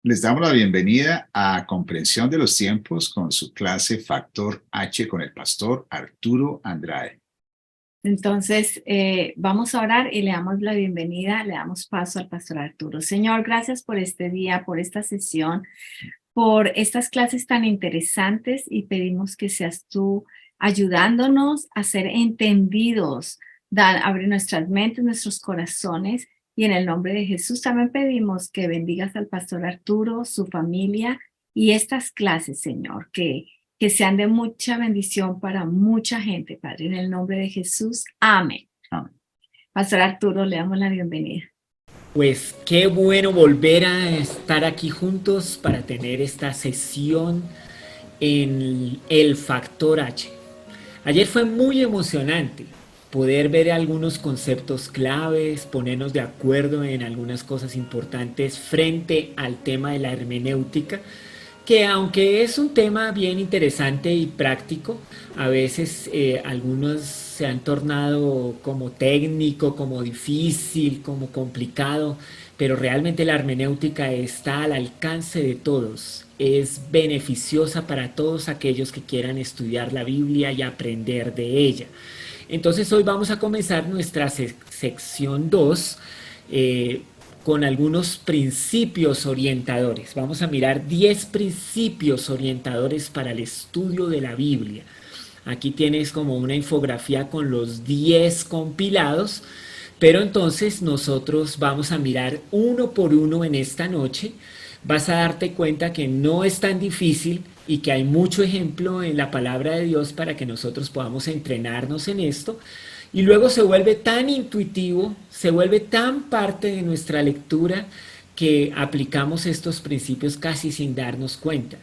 Les damos la bienvenida a Comprensión de los Tiempos con su clase Factor H con el pastor Arturo Andrade. Entonces, vamos a orar y le damos la bienvenida, le damos paso al pastor Arturo. Señor, gracias por este día, por esta sesión, por estas clases tan interesantes y pedimos que seas tú ayudándonos a ser entendidos, abre nuestras mentes, nuestros corazones y en el nombre de Jesús también pedimos que bendigas al pastor Arturo, su familia y estas clases, Señor, que sean de mucha bendición para mucha gente, Padre, en el nombre de Jesús. Amén. Amén. Pastor Arturo, le damos la bienvenida. Pues qué bueno volver a estar aquí juntos para tener esta sesión en el Factor H. Ayer fue muy emocionante poder ver algunos conceptos claves, ponernos de acuerdo en algunas cosas importantes frente al tema de la hermenéutica, que aunque es un tema bien interesante y práctico, a veces algunos se han tornado como técnico, como difícil, como complicado, pero realmente la hermenéutica está al alcance de todos, es beneficiosa para todos aquellos que quieran estudiar la Biblia y aprender de ella. Entonces hoy vamos a comenzar nuestra sección 2 con algunos principios orientadores. Vamos a mirar 10 principios orientadores para el estudio de la Biblia. Aquí tienes como una infografía con los 10 compilados, pero entonces nosotros vamos a mirar uno por uno en esta noche. Vas a darte cuenta que no es tan difícil y que hay mucho ejemplo en la palabra de Dios para que nosotros podamos entrenarnos en esto. Y luego se vuelve tan intuitivo, se vuelve tan parte de nuestra lectura que aplicamos estos principios casi sin darnos cuenta.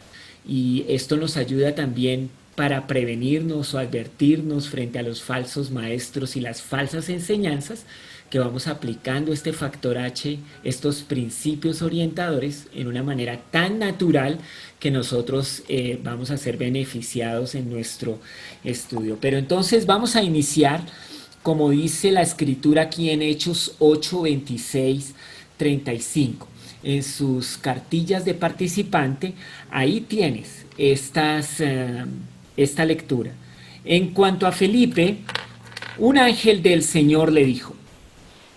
Y esto nos ayuda también para prevenirnos o advertirnos frente a los falsos maestros y las falsas enseñanzas, que vamos aplicando este factor H, estos principios orientadores en una manera tan natural que nosotros vamos a ser beneficiados en nuestro estudio. Pero entonces vamos a iniciar, como dice la escritura aquí en Hechos 8, 26, 35. En sus cartillas de participante, ahí tienes esta lectura. En cuanto a Felipe, un ángel del Señor le dijo: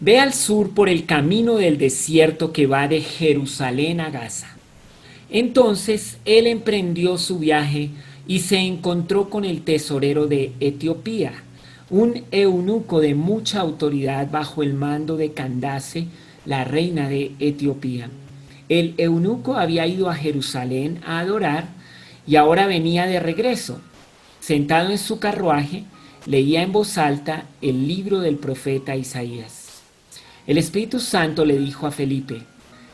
ve al sur por el camino del desierto que va de Jerusalén a Gaza. Entonces él emprendió su viaje y se encontró con el tesorero de Etiopía, un eunuco de mucha autoridad bajo el mando de Candace, la reina de Etiopía. El eunuco había ido a Jerusalén a adorar y ahora venía de regreso. Sentado en su carruaje, leía en voz alta el libro del profeta Isaías. El Espíritu Santo le dijo a Felipe: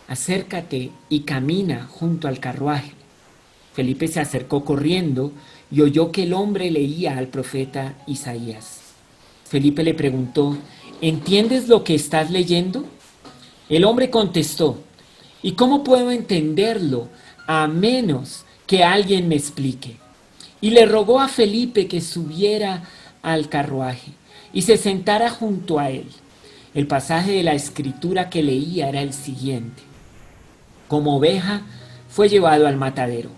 acércate y camina junto al carruaje. Felipe se acercó corriendo y oyó que el hombre leía al profeta Isaías. Felipe le preguntó: ¿entiendes lo que estás leyendo? El hombre contestó: ¿y cómo puedo entenderlo a menos que alguien me explique? Y le rogó a Felipe que subiera al carruaje y se sentara junto a él. El pasaje de la escritura que leía era el siguiente: como oveja fue llevado al matadero,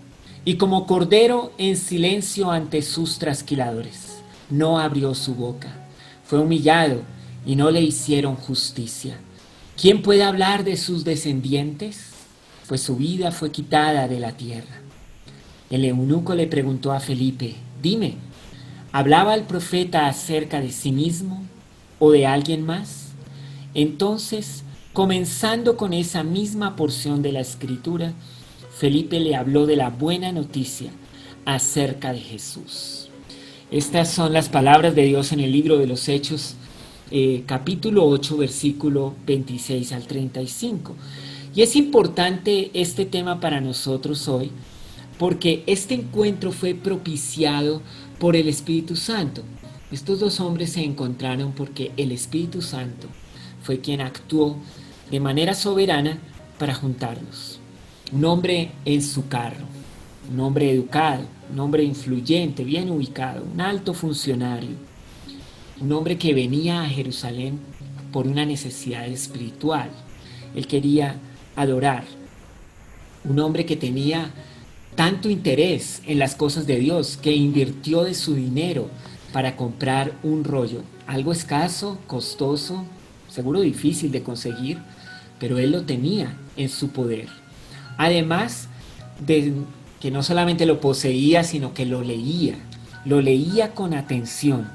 y como cordero en silencio ante sus trasquiladores. No abrió su boca. Fue humillado y no le hicieron justicia. ¿Quién puede hablar de sus descendientes? Pues su vida fue quitada de la tierra. El eunuco le preguntó a Felipe: dime, ¿hablaba el profeta acerca de sí mismo o de alguien más? Entonces, comenzando con esa misma porción de la escritura, Felipe le habló de la buena noticia acerca de Jesús. Estas son las palabras de Dios en el libro de los Hechos, capítulo 8, versículo 26 al 35. Y es importante este tema para nosotros hoy, porque este encuentro fue propiciado por el Espíritu Santo. Estos dos hombres se encontraron porque el Espíritu Santo fue quien actuó de manera soberana para juntarlos. Un hombre en su carro, un hombre educado, un hombre influyente, bien ubicado, un alto funcionario, un hombre que venía a Jerusalén por una necesidad espiritual. Él quería adorar. un hombre que tenía tanto interés en las cosas de Dios que invirtió de su dinero para comprar un rollo, algo escaso, costoso, seguro difícil de conseguir, pero él lo tenía en su poder. Además de que no solamente lo poseía, sino que lo leía con atención.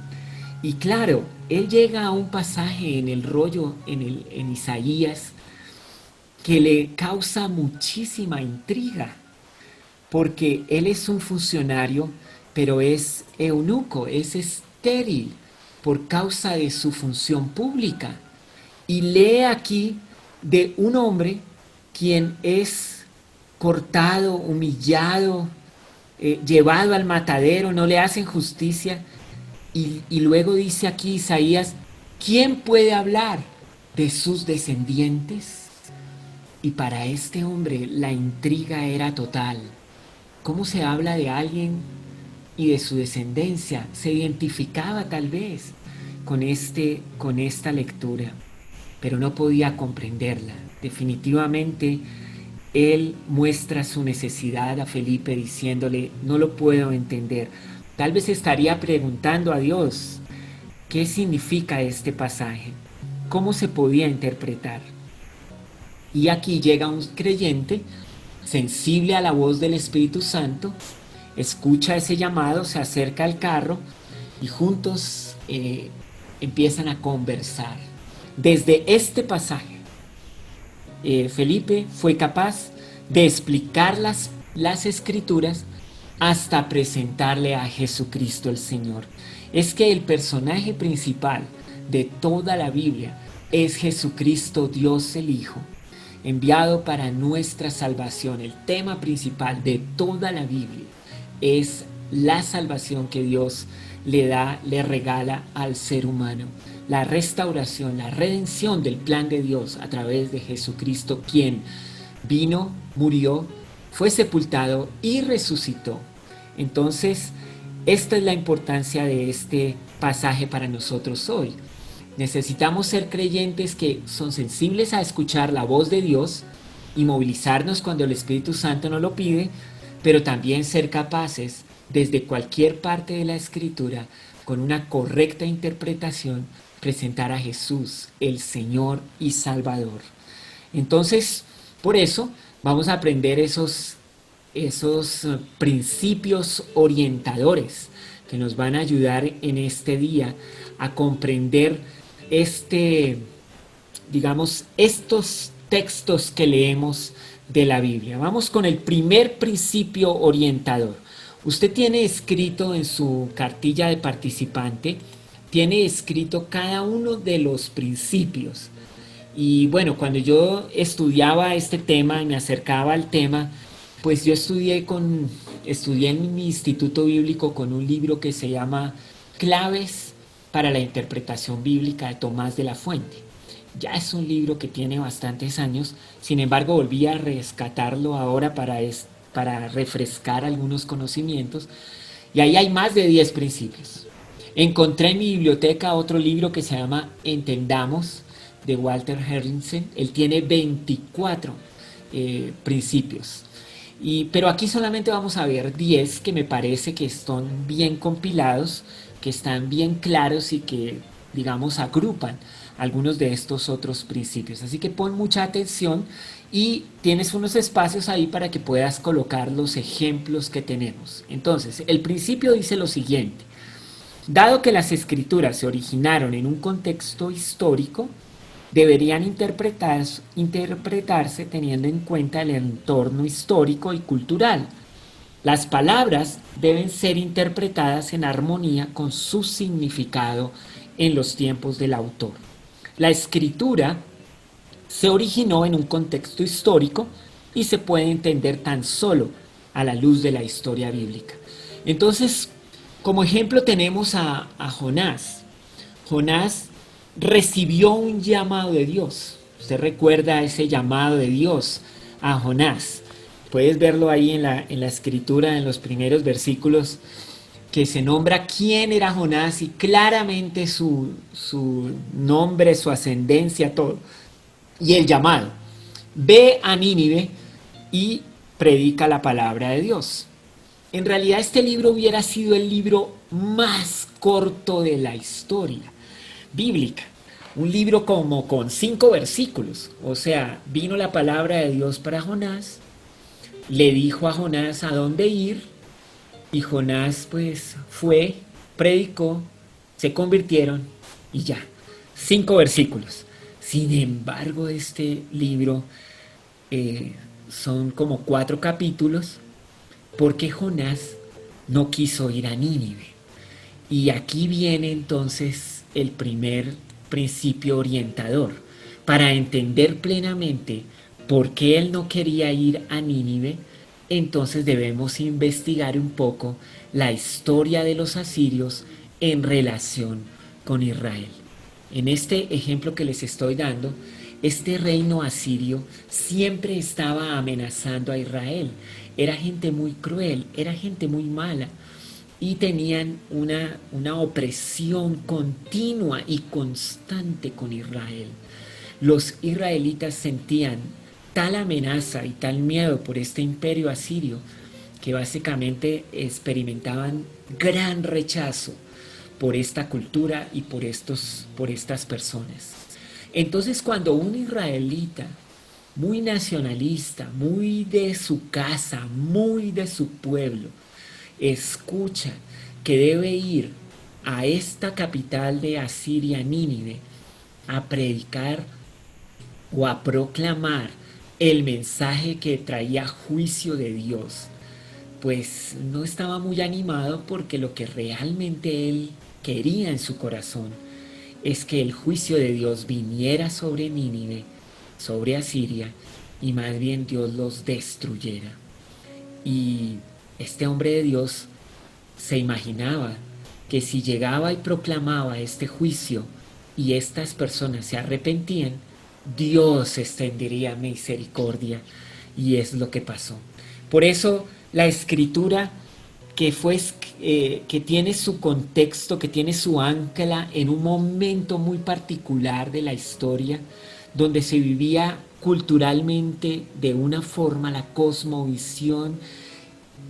Y claro, él llega a un pasaje en el rollo, en Isaías, que le causa muchísima intriga, porque él es un funcionario, pero es eunuco, es estéril por causa de su función pública. Y lee aquí de un hombre quien es cortado, humillado, llevado al matadero, no le hacen justicia. Y luego dice aquí Isaías, ¿quién puede hablar de sus descendientes? Y para este hombre la intriga era total. ¿Cómo se habla de alguien y de su descendencia? Se identificaba tal vez con esta lectura, pero no podía comprenderla. Definitivamente él muestra su necesidad a Felipe diciéndole, no lo puedo entender. Tal vez estaría preguntando a Dios, ¿qué significa este pasaje? ¿Cómo se podía interpretar? Y aquí llega un creyente sensible a la voz del Espíritu Santo, escucha ese llamado, se acerca al carro y juntos empiezan a conversar. Desde este pasaje, Felipe fue capaz de explicar las Escrituras hasta presentarle a Jesucristo el Señor. Es que el personaje principal de toda la Biblia es Jesucristo, Dios el Hijo, enviado para nuestra salvación. El tema principal de toda la Biblia es la salvación que Dios le regala al ser humano. La restauración, la redención del plan de Dios a través de Jesucristo, quien vino, murió, fue sepultado y resucitó. Entonces, esta es la importancia de este pasaje para nosotros hoy. Necesitamos ser creyentes que son sensibles a escuchar la voz de Dios y movilizarnos cuando el Espíritu Santo nos lo pide, pero también ser capaces, desde cualquier parte de la Escritura, con una correcta interpretación, presentar a Jesús, el Señor y Salvador. Entonces, por eso, vamos a aprender esos principios orientadores que nos van a ayudar en este día a comprender estos textos que leemos de la Biblia. Vamos con el primer principio orientador. Usted tiene escrito en su cartilla de participante, tiene escrito cada uno de los principios. Y bueno, cuando yo estudiaba este tema y me acercaba al tema, pues yo estudié en mi instituto bíblico con un libro que se llama Claves para la Interpretación Bíblica de Tomás de la Fuente. Ya es un libro que tiene bastantes años, sin embargo volví a rescatarlo ahora para refrescar algunos conocimientos, y ahí hay más de 10 principios. Encontré en mi biblioteca otro libro que se llama Entendamos, de Walter Henriksen. Él tiene 24 principios. Pero aquí solamente vamos a ver 10 que me parece que están bien compilados, que están bien claros y que, digamos, agrupan algunos de estos otros principios. Así que pon mucha atención y tienes unos espacios ahí para que puedas colocar los ejemplos que tenemos. Entonces, el principio dice lo siguiente: dado que las escrituras se originaron en un contexto histórico, deberían interpretarse teniendo en cuenta el entorno histórico y cultural. Las palabras deben ser interpretadas en armonía con su significado en los tiempos del autor. La escritura se originó en un contexto histórico y se puede entender tan solo a la luz de la historia bíblica. Entonces, como ejemplo tenemos a Jonás. Jonás recibió un llamado de Dios. Usted recuerda ese llamado de Dios a Jonás. Puedes verlo ahí en la escritura, en los primeros versículos, que se nombra quién era Jonás y claramente su nombre, su ascendencia, todo. Y el llamado: ve a Nínive y predica la palabra de Dios. En realidad este libro hubiera sido el libro más corto de la historia bíblica. Un libro como con 5 versículos. O sea, vino la palabra de Dios para Jonás, le dijo a Jonás a dónde ir, y Jonás pues fue, predicó, se convirtieron y ya. 5 versículos. Sin embargo, este libro son como 4 capítulos porque Jonás no quiso ir a Nínive. Y aquí viene entonces el primer principio orientador para entender plenamente por qué él no quería ir a Nínive. Entonces debemos investigar un poco la historia de los asirios en relación con Israel. En este ejemplo que les estoy dando, este reino asirio siempre estaba amenazando a Israel. Era gente muy cruel, era gente muy mala y tenían una opresión continua y constante con Israel. Los israelitas sentían tal amenaza y tal miedo por este imperio asirio que básicamente experimentaban gran rechazo por esta cultura y por estas personas. Entonces, cuando un israelita muy nacionalista, muy de su casa, muy de su pueblo, escucha que debe ir a esta capital de Asiria, Nínive, a predicar o a proclamar el mensaje que traía juicio de Dios, pues no estaba muy animado, porque lo que realmente él quería en su corazón es que el juicio de Dios viniera sobre Nínive, sobre Asiria, y más bien Dios los destruyera. Y este hombre de Dios se imaginaba que si llegaba y proclamaba este juicio y estas personas se arrepentían, Dios extendería misericordia, y es lo que pasó. Por eso la escritura que tiene su contexto, que tiene su ancla en un momento muy particular de la historia, donde se vivía culturalmente de una forma, la cosmovisión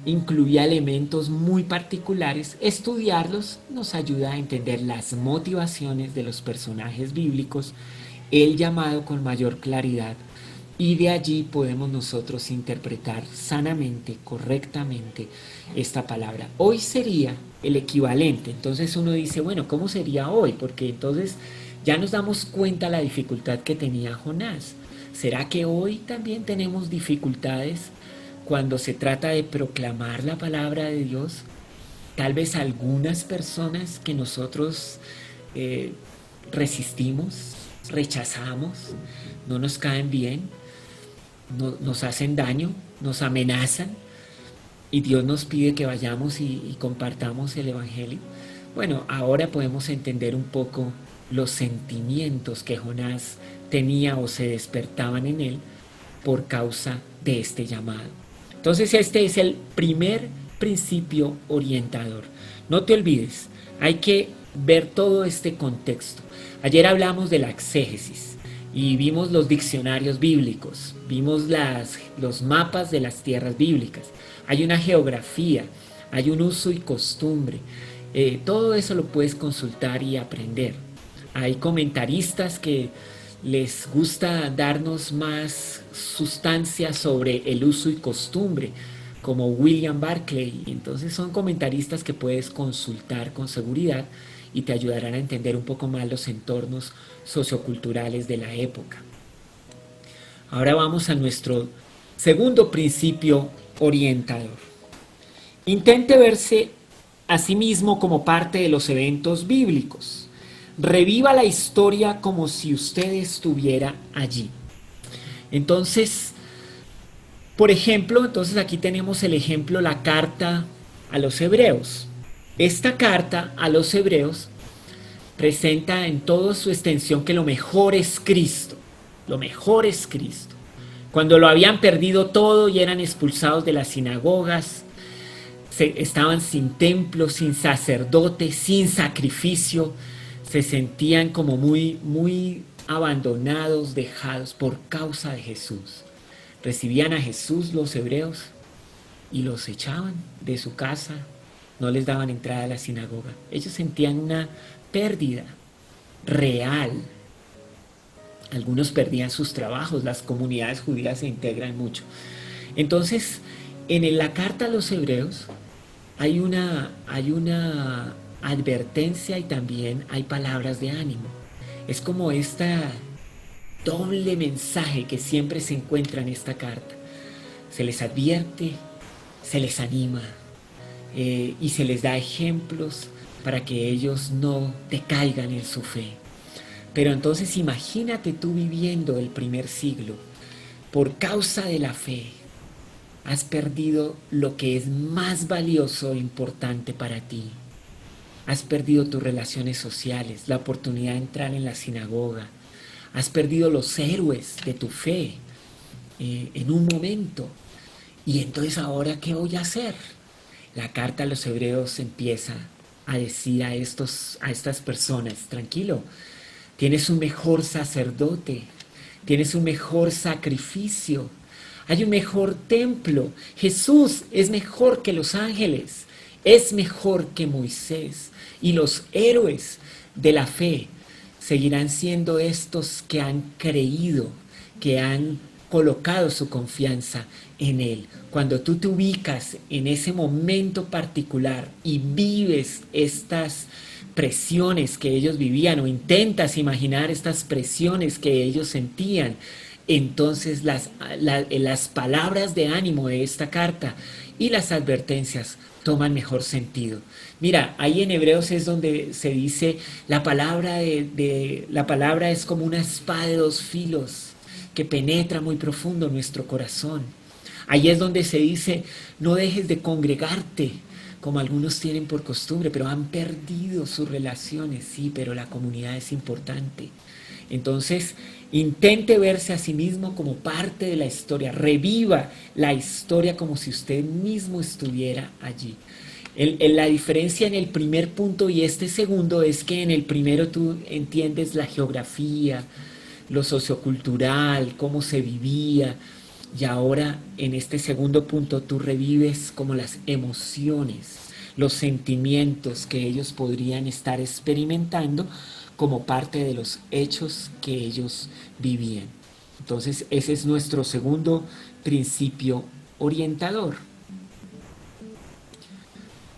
incluía elementos muy particulares. Estudiarlos nos ayuda a entender las motivaciones de los personajes bíblicos, el llamado con mayor claridad, y de allí podemos nosotros interpretar sanamente, correctamente esta palabra. Hoy sería el equivalente. Entonces uno dice, bueno, ¿cómo sería hoy? Porque entonces ya nos damos cuenta la dificultad que tenía Jonás. ¿Será que hoy también tenemos dificultades cuando se trata de proclamar la palabra de Dios? Tal vez algunas personas que nosotros resistimos, rechazamos, no nos caen bien, nos hacen daño, nos amenazan, y Dios nos pide que vayamos y compartamos el Evangelio. Bueno, ahora podemos entender un poco los sentimientos que Jonás tenía o se despertaban en él por causa de este llamado. Entonces este es el primer principio orientador. No te olvides, hay que ver todo este contexto. Ayer hablamos de la exégesis y vimos los diccionarios bíblicos, vimos los mapas de las tierras bíblicas. Hay una geografía, hay un uso y costumbre. Todo eso lo puedes consultar y aprender. Hay comentaristas que les gusta darnos más sustancia sobre el uso y costumbre, como William Barclay. Entonces son comentaristas que puedes consultar con seguridad y te ayudarán a entender un poco más los entornos socioculturales de la época. Ahora vamos a nuestro segundo principio orientador. Intente verse a sí mismo como parte de los eventos bíblicos. Reviva la historia como si usted estuviera allí. Entonces, por ejemplo, aquí tenemos el ejemplo, la carta a los hebreos. Esta carta a los hebreos presenta en toda su extensión que lo mejor es Cristo. Lo mejor es Cristo. Cuando lo habían perdido todo y eran expulsados de las sinagogas, estaban sin templo, sin sacerdote, sin sacrificio, se sentían como muy abandonados, dejados por causa de Jesús. Recibían a Jesús los hebreos y los echaban de su casa, no les daban entrada a la sinagoga. Ellos sentían una pérdida real. Algunos perdían sus trabajos, las comunidades judías se integran mucho. Entonces, en la carta a los hebreos hay una advertencia y también hay palabras de ánimo. Es como esta doble mensaje que siempre se encuentra en esta carta. Se les advierte, se les anima y se les da ejemplos para que ellos no decaigan en su fe. Pero entonces imagínate tú viviendo el primer siglo. Por causa de la fe, has perdido lo que es más valioso e importante para ti. Has perdido tus relaciones sociales, la oportunidad de entrar en la sinagoga. Has perdido los héroes de tu fe en un momento. Y entonces, ¿ahora qué voy a hacer? La carta a los hebreos empieza a decir a estas personas: tranquilo, tienes un mejor sacerdote, tienes un mejor sacrificio, hay un mejor templo. Jesús es mejor que los ángeles, es mejor que Moisés. Y los héroes de la fe seguirán siendo estos que han creído, que han colocado su confianza en Él. Cuando tú te ubicas en ese momento particular y vives estas presiones que ellos vivían, o intentas imaginar estas presiones que ellos sentían, entonces las palabras de ánimo de esta carta y las advertencias toman mejor sentido. Mira, ahí en Hebreos es donde se dice la palabra es como una espada de dos filos que penetra muy profundo en nuestro corazón. Ahí es donde se dice: no dejes de congregarte, como algunos tienen por costumbre, pero han perdido sus relaciones. Sí, pero la comunidad es importante. Entonces, intente verse a sí mismo como parte de la historia. Reviva la historia como si usted mismo estuviera allí. La diferencia en el primer punto y este segundo es que en el primero tú entiendes la geografía, lo sociocultural, cómo se vivía, y ahora en este segundo punto tú revives como las emociones, los sentimientos que ellos podrían estar experimentando como parte de los hechos que ellos vivían. Entonces ese es nuestro segundo principio orientador.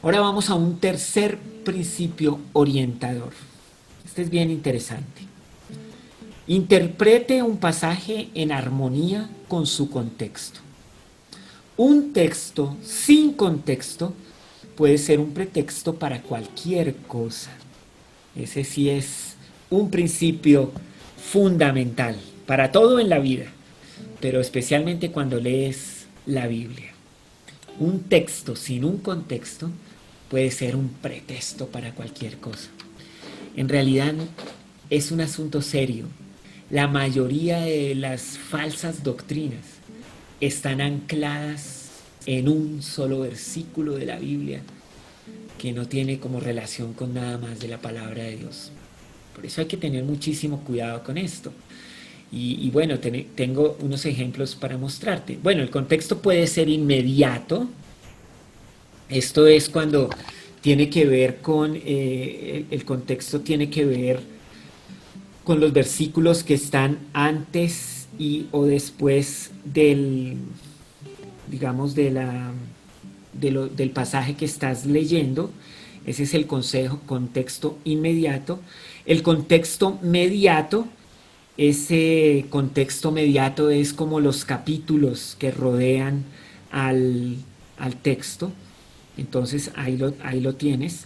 Ahora vamos a un tercer principio orientador. Este es bien interesante. Interprete un pasaje en armonía con su contexto. Un texto sin contexto puede ser un pretexto para cualquier cosa. Ese sí es un principio fundamental para todo en la vida, pero especialmente cuando lees la Biblia. Un texto sin un contexto puede ser un pretexto para cualquier cosa. En realidad es un asunto serio. La mayoría de las falsas doctrinas están ancladas en un solo versículo de la Biblia que no tiene como relación con nada más de la palabra de Dios. Por eso hay que tener muchísimo cuidado con esto. Y bueno, tengo unos ejemplos para mostrarte. Bueno, el contexto puede ser inmediato. Esto es cuando tiene que ver con, el contexto tiene que ver con los versículos que están antes y o después del, digamos, del pasaje que estás leyendo. Ese es el contexto inmediato. El contexto mediato, ese contexto mediato es como los capítulos que rodean al texto. Entonces ahí lo tienes.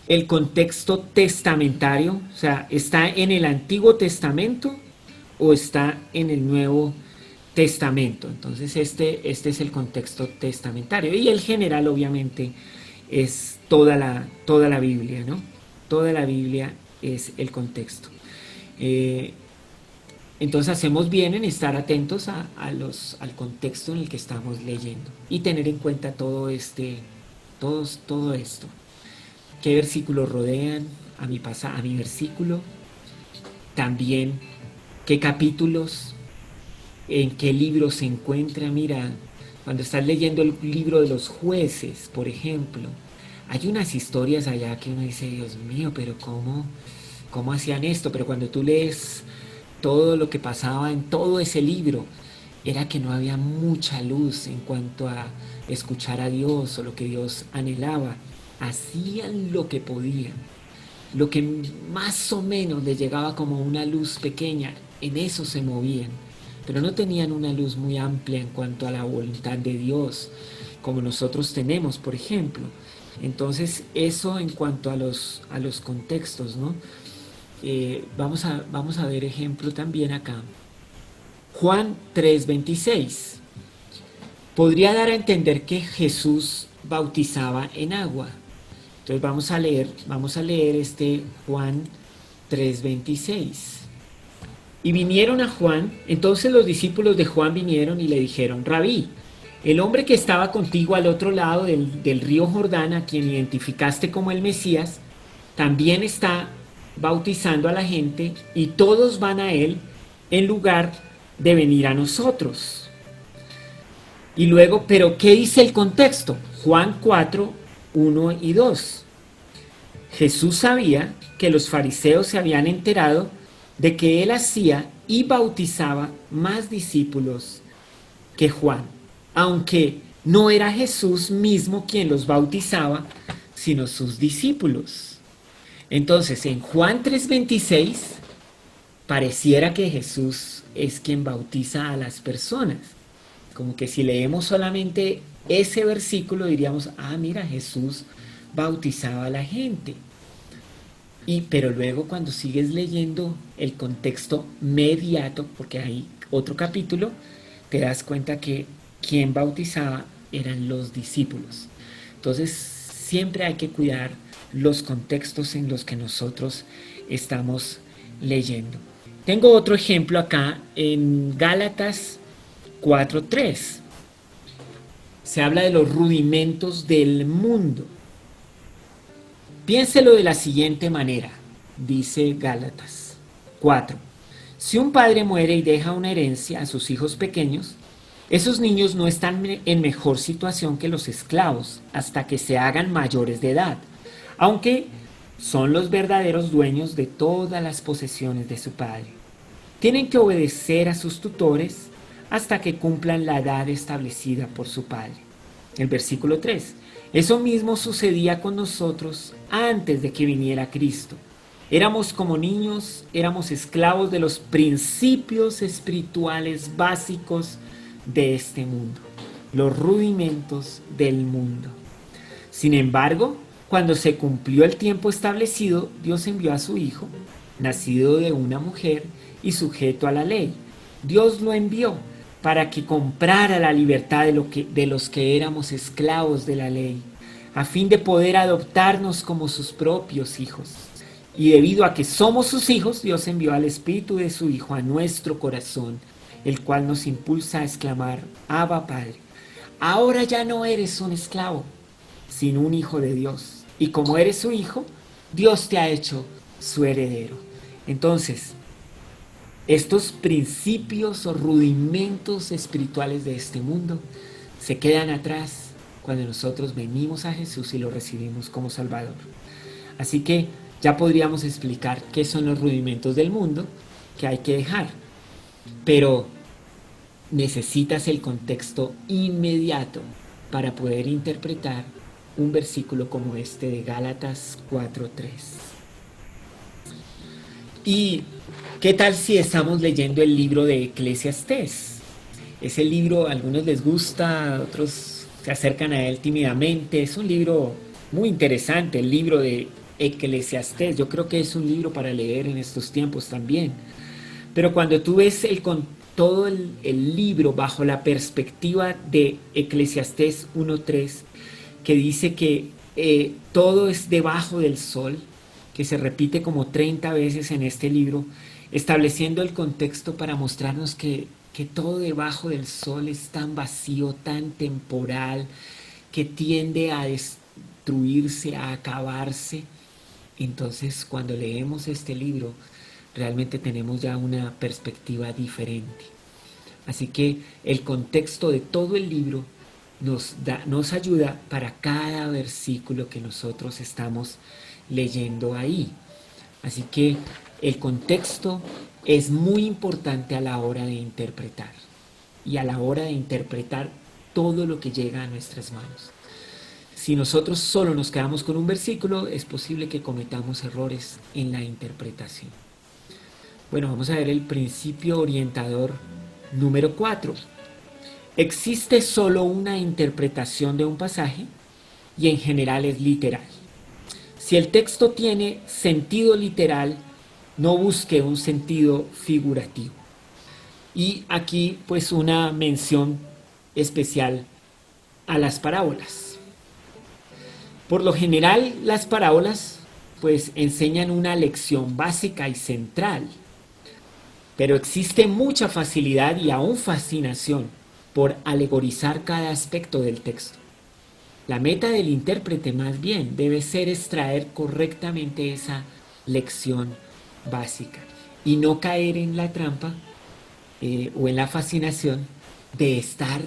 El contexto testamentario, o sea, ¿está en el Antiguo Testamento o está en el Nuevo Testamento? Entonces este es el contexto testamentario. Y el general obviamente es toda la Biblia, ¿no? Toda la Biblia es el contexto. Entonces hacemos bien en estar atentos al contexto en el que estamos leyendo y tener en cuenta todo esto. ¿Qué versículos rodean a mi versículo? También, ¿qué capítulos? en qué libro se encuentra. Mira, cuando estás leyendo el libro de los jueces, por ejemplo, hay unas historias allá que uno dice, Dios mío, pero ¿cómo hacían esto? Pero cuando tú lees todo lo que pasaba en todo ese libro, era que no había mucha luz en cuanto a escuchar a Dios o lo que Dios anhelaba. Hacían lo que podían, lo que más o menos les llegaba como una luz pequeña, en eso se movían, pero no tenían una luz muy amplia en cuanto a la voluntad de Dios, como nosotros tenemos, por ejemplo. Entonces, eso en cuanto a los contextos, ¿no? Vamos a ver ejemplo también acá. Juan 3:26. Podría dar a entender que Jesús bautizaba en agua. Entonces vamos a leer este Juan 3:26. Y vinieron a Juan, entonces los discípulos de Juan vinieron y le dijeron, Rabí, el hombre que estaba contigo al otro lado del río Jordán, a quien identificaste como el Mesías, también está bautizando a la gente y todos van a él en lugar de venir a nosotros. Y luego, pero ¿qué dice el contexto? Juan 4, 1 y 2. Jesús sabía que los fariseos se habían enterado de que él hacía y bautizaba más discípulos que Juan, aunque no era Jesús mismo quien los bautizaba, sino sus discípulos. Entonces, en Juan 3:26, pareciera que Jesús es quien bautiza a las personas. Como que si leemos solamente ese versículo diríamos, ah, mira, Jesús bautizaba a la gente. Pero luego cuando sigues leyendo el contexto mediato, porque hay otro capítulo, te das cuenta que quien bautizaba eran los discípulos. Entonces siempre hay que cuidar los contextos en los que nosotros estamos leyendo. Tengo otro ejemplo acá en Gálatas 4:3. Se habla de los rudimentos del mundo. Piénselo de la siguiente manera, dice Gálatas 4. Si un padre muere y deja una herencia a sus hijos pequeños, esos niños no están en mejor situación que los esclavos hasta que se hagan mayores de edad, aunque son los verdaderos dueños de todas las posesiones de su padre. Tienen que obedecer a sus tutores hasta que cumplan la edad establecida por su padre. El versículo 3. Eso mismo sucedía con nosotros antes de que viniera Cristo. Éramos como niños, éramos esclavos de los principios espirituales básicos de este mundo, los rudimentos del mundo. Sin embargo, cuando se cumplió el tiempo establecido, Dios envió a su Hijo, nacido de una mujer y sujeto a la ley. Dios lo envió para que comprara la libertad de los que éramos esclavos de la ley, a fin de poder adoptarnos como sus propios hijos. Y debido a que somos sus hijos, Dios envió al Espíritu de su Hijo a nuestro corazón, el cual nos impulsa a exclamar, Abba, Padre. Ahora ya no eres un esclavo, sino un hijo de Dios. Y como eres su hijo, Dios te ha hecho su heredero. Entonces, estos principios o rudimentos espirituales de este mundo se quedan atrás cuando nosotros venimos a Jesús y lo recibimos como Salvador. Así que ya podríamos explicar qué son los rudimentos del mundo que hay que dejar. Pero necesitas el contexto inmediato para poder interpretar un versículo como este de Gálatas 4:3. ¿Y qué tal si estamos leyendo el libro de Eclesiastés? Ese libro a algunos les gusta, a otros se acercan a él tímidamente. Es un libro muy interesante, el libro de Eclesiastés. Yo creo que es un libro para leer en estos tiempos también. Pero cuando tú ves todo el libro bajo la perspectiva de Eclesiastés 1:3, que dice que todo es debajo del sol, que se repite como 30 veces en este libro, estableciendo el contexto para mostrarnos que todo debajo del sol es tan vacío, tan temporal, que tiende a destruirse, a acabarse. Entonces, cuando leemos este libro, realmente tenemos ya una perspectiva diferente. Así que el contexto de todo el libro nos ayuda para cada versículo que nosotros estamos leyendo ahí. Así que el contexto es muy importante a la hora de interpretar y a la hora de interpretar todo lo que llega a nuestras manos. Si nosotros solo nos quedamos con un versículo, es posible que cometamos errores en la interpretación. Bueno, vamos a ver el principio orientador número 4. Existe solo una interpretación de un pasaje y en general es literal. Si el texto tiene sentido literal, no busque un sentido figurativo. Y aquí pues una mención especial a las parábolas. Por lo general las parábolas pues enseñan una lección básica y central, pero existe mucha facilidad y aún fascinación por alegorizar cada aspecto del texto. La meta del intérprete más bien debe ser extraer correctamente esa lección básica y no caer en la trampa o en la fascinación de estar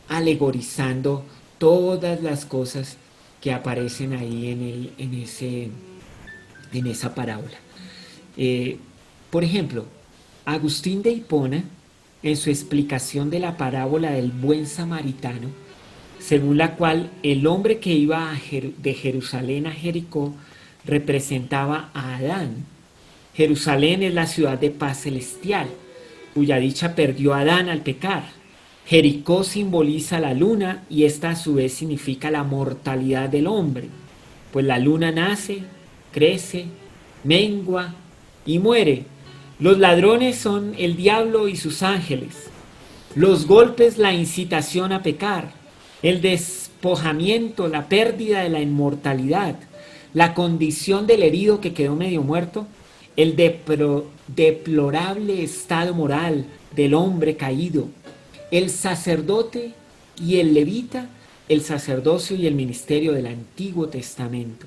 alegorizando todas las cosas que aparecen ahí en esa parábola. Por ejemplo, Agustín de Hipona, en su explicación de la parábola del buen samaritano, según la cual el hombre que iba de Jerusalén a Jericó representaba a Adán. Jerusalén es la ciudad de paz celestial, cuya dicha perdió Adán al pecar. Jericó simboliza la luna y esta a su vez significa la mortalidad del hombre, pues la luna nace, crece, mengua y muere. Los ladrones son el diablo y sus ángeles. Los golpes, la incitación a pecar. El despojamiento, la pérdida de la inmortalidad. La condición del herido que quedó medio muerto. El deplorable estado moral del hombre caído. El sacerdote y el levita, el sacerdocio y el ministerio del Antiguo Testamento,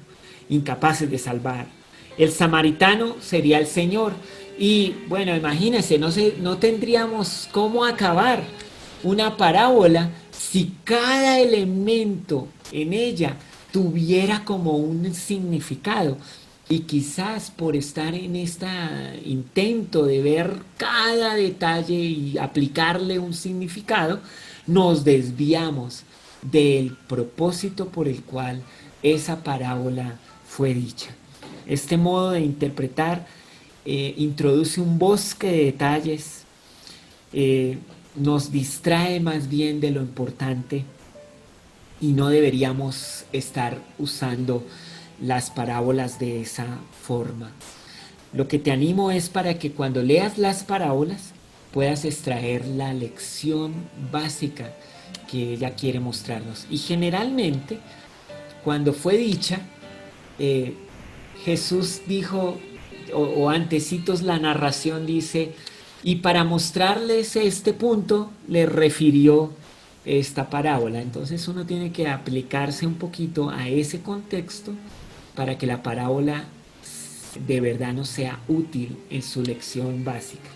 incapaces de salvar. El samaritano sería el Señor. Y bueno, imagínense, no tendríamos cómo acabar una parábola si cada elemento en ella tuviera como un significado. Y quizás por estar en este intento de ver cada detalle y aplicarle un significado, nos desviamos del propósito por el cual esa parábola fue dicha. Este modo de interpretar introduce un bosque de detalles, nos distrae más bien de lo importante y no deberíamos estar usando las parábolas de esa forma. Lo que te animo es para que cuando leas las parábolas puedas extraer la lección básica que ella quiere mostrarnos. Y generalmente, cuando fue dicha, Jesús dijo, o antecitos la narración dice, y para mostrarles este punto, le refirió esta parábola. Entonces uno tiene que aplicarse un poquito a ese contexto para que la parábola de verdad nos sea útil en su lección básica.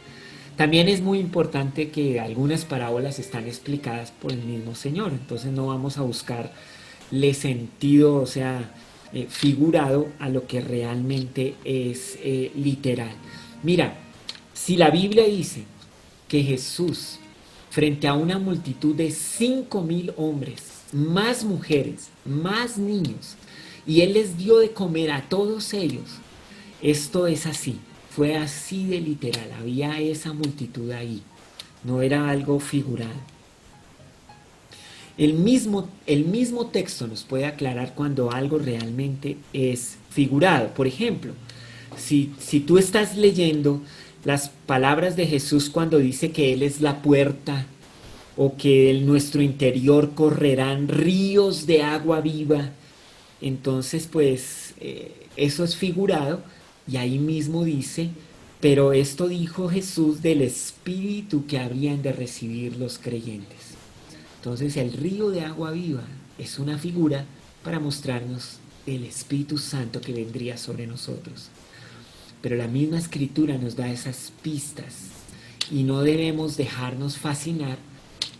También es muy importante que algunas parábolas están explicadas por el mismo Señor, entonces no vamos a buscarle sentido, o sea, figurado a lo que realmente es literal. Mira, si la Biblia dice que Jesús, frente a una multitud de 5,000 hombres, más mujeres, más niños, y Él les dio de comer a todos ellos, esto es así, fue así de literal, había esa multitud ahí, no era algo figurado. El mismo texto nos puede aclarar cuando algo realmente es figurado. Por ejemplo, si tú estás leyendo las palabras de Jesús cuando dice que Él es la puerta o que en nuestro interior correrán ríos de agua viva, entonces pues eso es figurado y ahí mismo dice, pero esto dijo Jesús del Espíritu que habrían de recibir los creyentes. Entonces el río de agua viva es una figura para mostrarnos el Espíritu Santo que vendría sobre nosotros. Pero la misma Escritura nos da esas pistas y no debemos dejarnos fascinar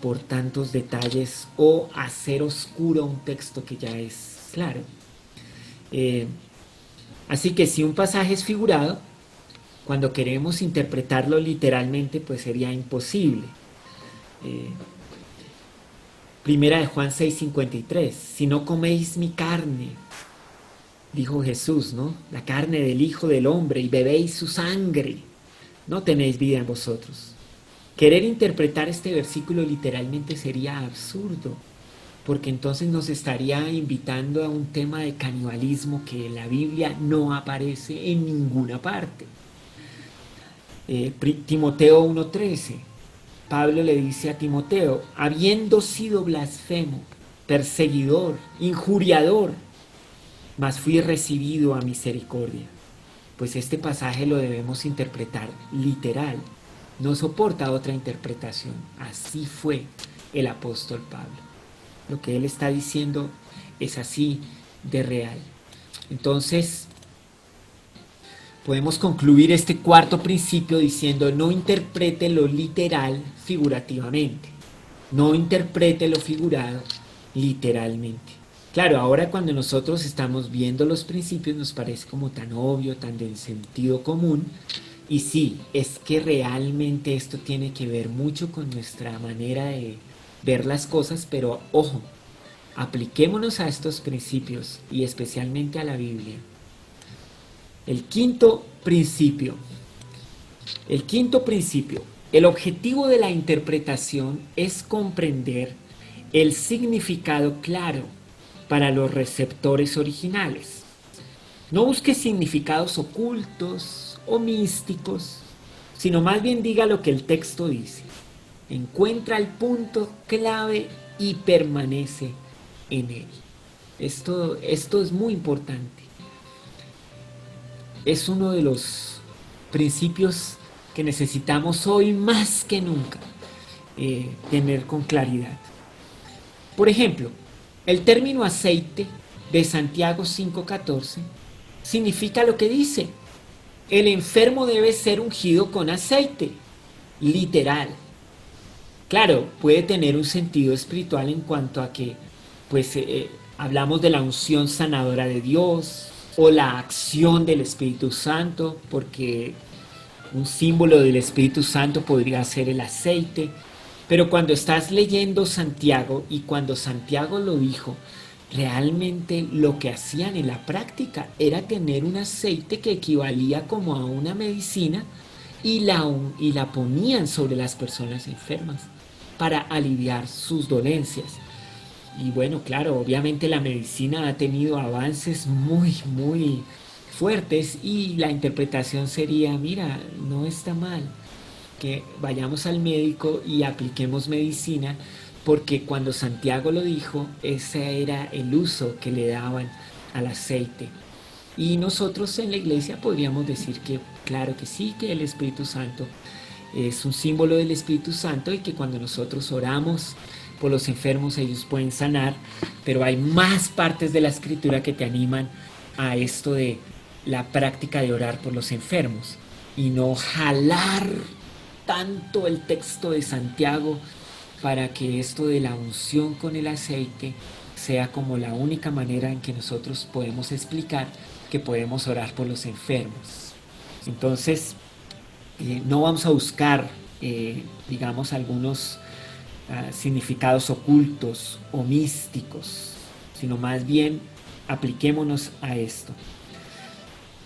por tantos detalles o hacer oscuro un texto que ya es claro. Así que si un pasaje es figurado, cuando queremos interpretarlo literalmente, pues sería imposible. Primera de Juan 6:53, si no coméis mi carne, dijo Jesús, ¿no? La carne del Hijo del Hombre y bebéis su sangre, no tenéis vida en vosotros. Querer interpretar este versículo literalmente sería absurdo, porque entonces nos estaría invitando a un tema de canibalismo que en la Biblia no aparece en ninguna parte. Timoteo 1:13, Pablo le dice a Timoteo, habiendo sido blasfemo, perseguidor, injuriador, mas fui recibido a misericordia. Pues este pasaje lo debemos interpretar literal, no soporta otra interpretación. Así fue el apóstol Pablo. Lo que él está diciendo es así de real. Entonces, podemos concluir este cuarto principio diciendo, no interprete lo literal figurativamente. No interprete lo figurado literalmente. Claro, ahora cuando nosotros estamos viendo los principios nos parece como tan obvio, tan del sentido común. Y sí, es que realmente esto tiene que ver mucho con nuestra manera de ver las cosas, pero ojo, apliquémonos a estos principios y especialmente a la Biblia. El quinto principio. El objetivo de la interpretación es comprender el significado claro para los receptores originales. No busque significados ocultos o místicos, sino más bien diga lo que el texto dice. Encuentra el punto clave y permanece en él. Esto es muy importante. Es uno de los principios que necesitamos hoy más que nunca tener con claridad. Por ejemplo, el término aceite de Santiago 5:14 significa lo que dice. El enfermo debe ser ungido con aceite, literal. Claro, puede tener un sentido espiritual en cuanto a que hablamos de la unción sanadora de Dios o la acción del Espíritu Santo, porque un símbolo del Espíritu Santo podría ser el aceite. Pero cuando estás leyendo Santiago y cuando Santiago lo dijo, realmente lo que hacían en la práctica era tener un aceite que equivalía como a una medicina y la ponían sobre las personas enfermas para aliviar sus dolencias. Y bueno, claro, obviamente la medicina ha tenido avances muy, muy fuertes y la interpretación sería, mira, no está mal que vayamos al médico y apliquemos medicina, porque cuando Santiago lo dijo, ese era el uso que le daban al aceite. Y nosotros en la iglesia podríamos decir que, claro que sí, que el Espíritu Santo es un símbolo del Espíritu Santo y que cuando nosotros oramos por los enfermos ellos pueden sanar, pero hay más partes de la Escritura que te animan a esto de la práctica de orar por los enfermos y no jalar tanto el texto de Santiago para que esto de la unción con el aceite sea como la única manera en que nosotros podemos explicar que podemos orar por los enfermos. Entonces, no vamos a buscar, digamos, algunos significados ocultos o místicos, sino más bien apliquémonos a esto.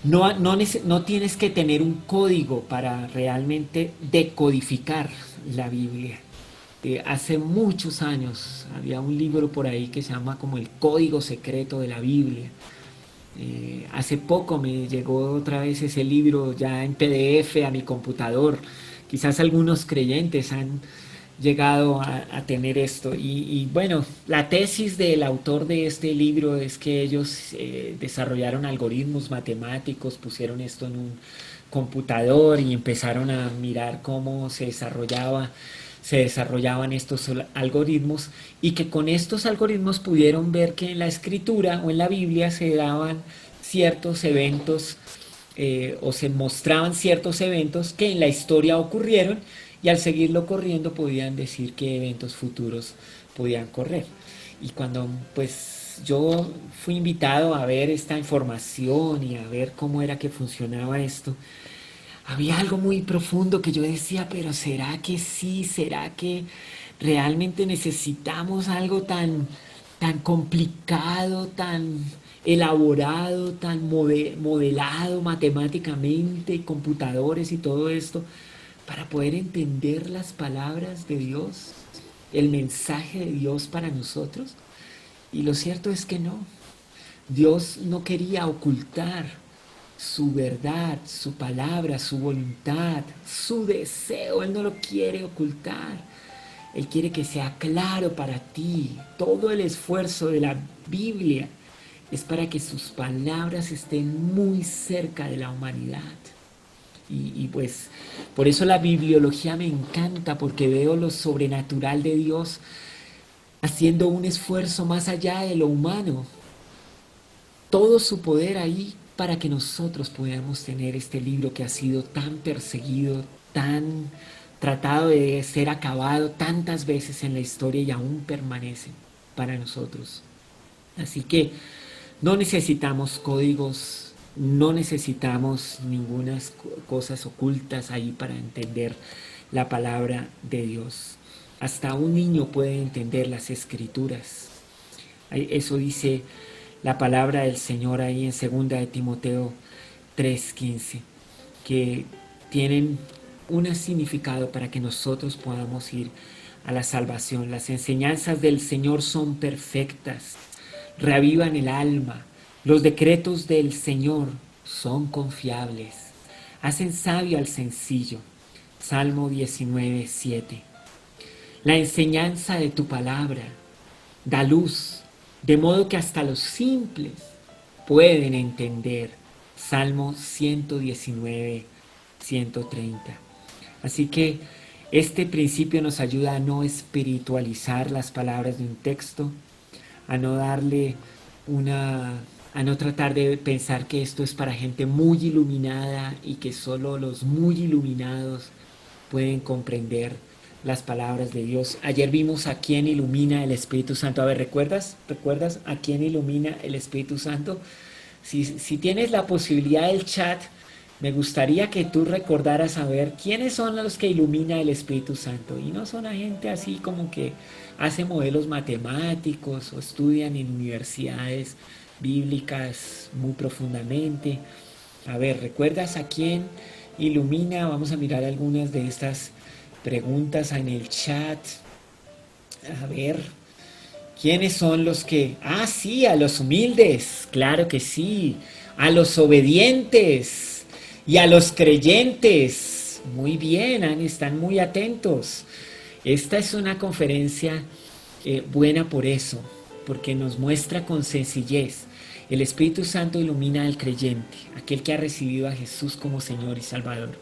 No tienes que tener un código para realmente decodificar la Biblia. Hace muchos años había un libro por ahí que se llama como el Código Secreto de la Biblia. Hace poco me llegó otra vez ese libro ya en PDF a mi computador. Quizás algunos creyentes han llegado a tener esto. Y bueno, la tesis del autor de este libro es que ellos desarrollaron algoritmos matemáticos, pusieron esto en un computador y empezaron a mirar cómo se desarrollaban estos algoritmos, y que con estos algoritmos pudieron ver que en la escritura o en la Biblia se daban ciertos eventos o se mostraban ciertos eventos que en la historia ocurrieron y al seguirlo corriendo podían decir qué eventos futuros podían correr. Y cuando pues yo fui invitado a ver esta información y a ver cómo era que funcionaba esto, había algo muy profundo que yo decía, pero ¿será que sí? ¿Será que realmente necesitamos algo tan complicado, tan elaborado, tan modelado matemáticamente, computadores y todo esto, para poder entender las palabras de Dios, el mensaje de Dios para nosotros? Y lo cierto es que no. Dios no quería ocultar su verdad, su palabra, su voluntad, su deseo. Él no lo quiere ocultar. Él quiere que sea claro para ti. Todo el esfuerzo de la Biblia es para que sus palabras estén muy cerca de la humanidad. Y pues por eso la bibliología me encanta, porque veo lo sobrenatural de Dios haciendo un esfuerzo más allá de lo humano. Todo su poder ahí para que nosotros podamos tener este libro que ha sido tan perseguido, tan tratado de ser acabado tantas veces en la historia y aún permanece para nosotros. Así que no necesitamos códigos, no necesitamos ninguna cosas ocultas ahí para entender la palabra de Dios. Hasta un niño puede entender las escrituras. Eso dice la palabra del Señor ahí en 2 de Timoteo 3:15, que tienen un significado para que nosotros podamos ir a la salvación. Las enseñanzas del Señor son perfectas, reavivan el alma. Los decretos del Señor son confiables, hacen sabio al sencillo. Salmo 19:7. La enseñanza de tu palabra da luz, de modo que hasta los simples pueden entender. Salmo 119:130. Así que este principio nos ayuda a no espiritualizar las palabras de un texto, a no darle a no tratar de pensar que esto es para gente muy iluminada y que solo los muy iluminados pueden comprender las palabras de Dios. Ayer vimos a quién ilumina el Espíritu Santo. A ver, ¿recuerdas a quién ilumina el Espíritu Santo? Si tienes la posibilidad del chat, me gustaría que tú recordaras a ver quiénes son los que ilumina el Espíritu Santo. Y no son a gente así como que hace modelos matemáticos o estudian en universidades bíblicas muy profundamente. A ver, ¿recuerdas a quién ilumina? Vamos a mirar algunas de estas preguntas en el chat. A ver, ¿quiénes son los que...? Ah, sí, a los humildes, claro que sí. A los obedientes y a los creyentes. Muy bien, están muy atentos. Esta es una conferencia buena por eso, porque nos muestra con sencillez. El Espíritu Santo ilumina al creyente, aquel que ha recibido a Jesús como Señor y Salvador.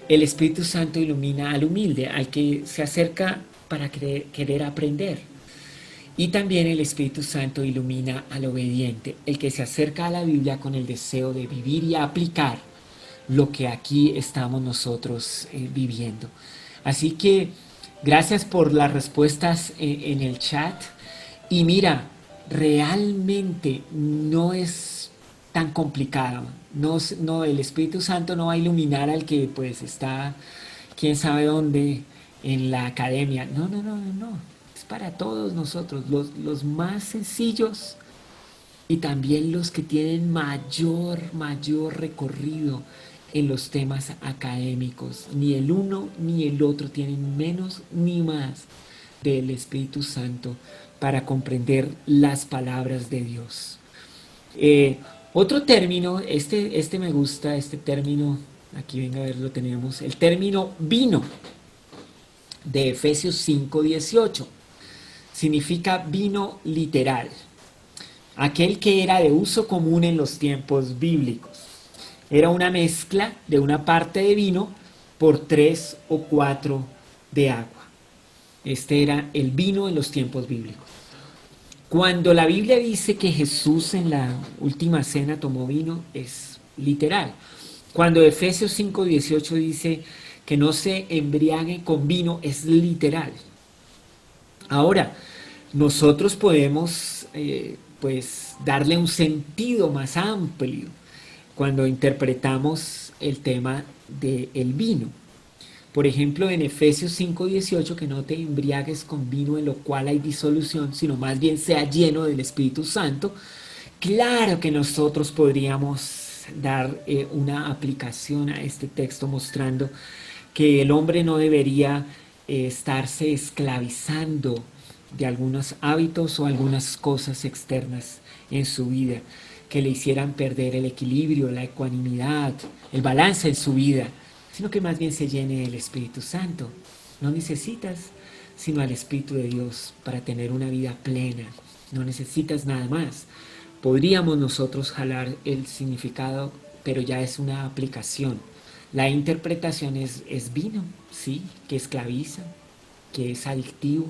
El Espíritu Santo ilumina al humilde, al que se acerca para querer aprender. Y también el Espíritu Santo ilumina al obediente, el que se acerca a la Biblia con el deseo de vivir y aplicar lo que aquí estamos nosotros viviendo. Así que gracias por las respuestas en el chat. Y mira, realmente no es tan complicado. No, el Espíritu Santo no va a iluminar al que pues está, quién sabe dónde, en la academia. No. Es para todos nosotros, los más sencillos y también los que tienen mayor recorrido en los temas académicos. Ni el uno ni el otro tienen menos ni más del Espíritu Santo para comprender las palabras de Dios. Otro término, este me gusta, este término, aquí venga a ver, lo tenemos, el término vino, de Efesios 5:18, significa vino literal, aquel que era de uso común en los tiempos bíblicos. Era una mezcla de una parte de vino por 3 o 4 de agua. Este era el vino en los tiempos bíblicos. Cuando la Biblia dice que Jesús en la última cena tomó vino, es literal. Cuando Efesios 5:18 dice que no se embriaguen con vino es literal. Ahora, nosotros podemos pues darle un sentido más amplio cuando interpretamos el tema del vino. Por ejemplo, en Efesios 5:18, que no te embriagues con vino en lo cual hay disolución, sino más bien sea lleno del Espíritu Santo. Claro que nosotros podríamos dar una aplicación a este texto mostrando que el hombre no debería estarse esclavizando de algunos hábitos o algunas cosas externas en su vida que le hicieran perder el equilibrio, la ecuanimidad, el balance en su vida, sino que más bien se llene del Espíritu Santo. No necesitas sino al Espíritu de Dios para tener una vida plena. No necesitas nada más. Podríamos nosotros jalar el significado, pero ya es una aplicación. La interpretación es vino, sí, que esclaviza, que es adictivo,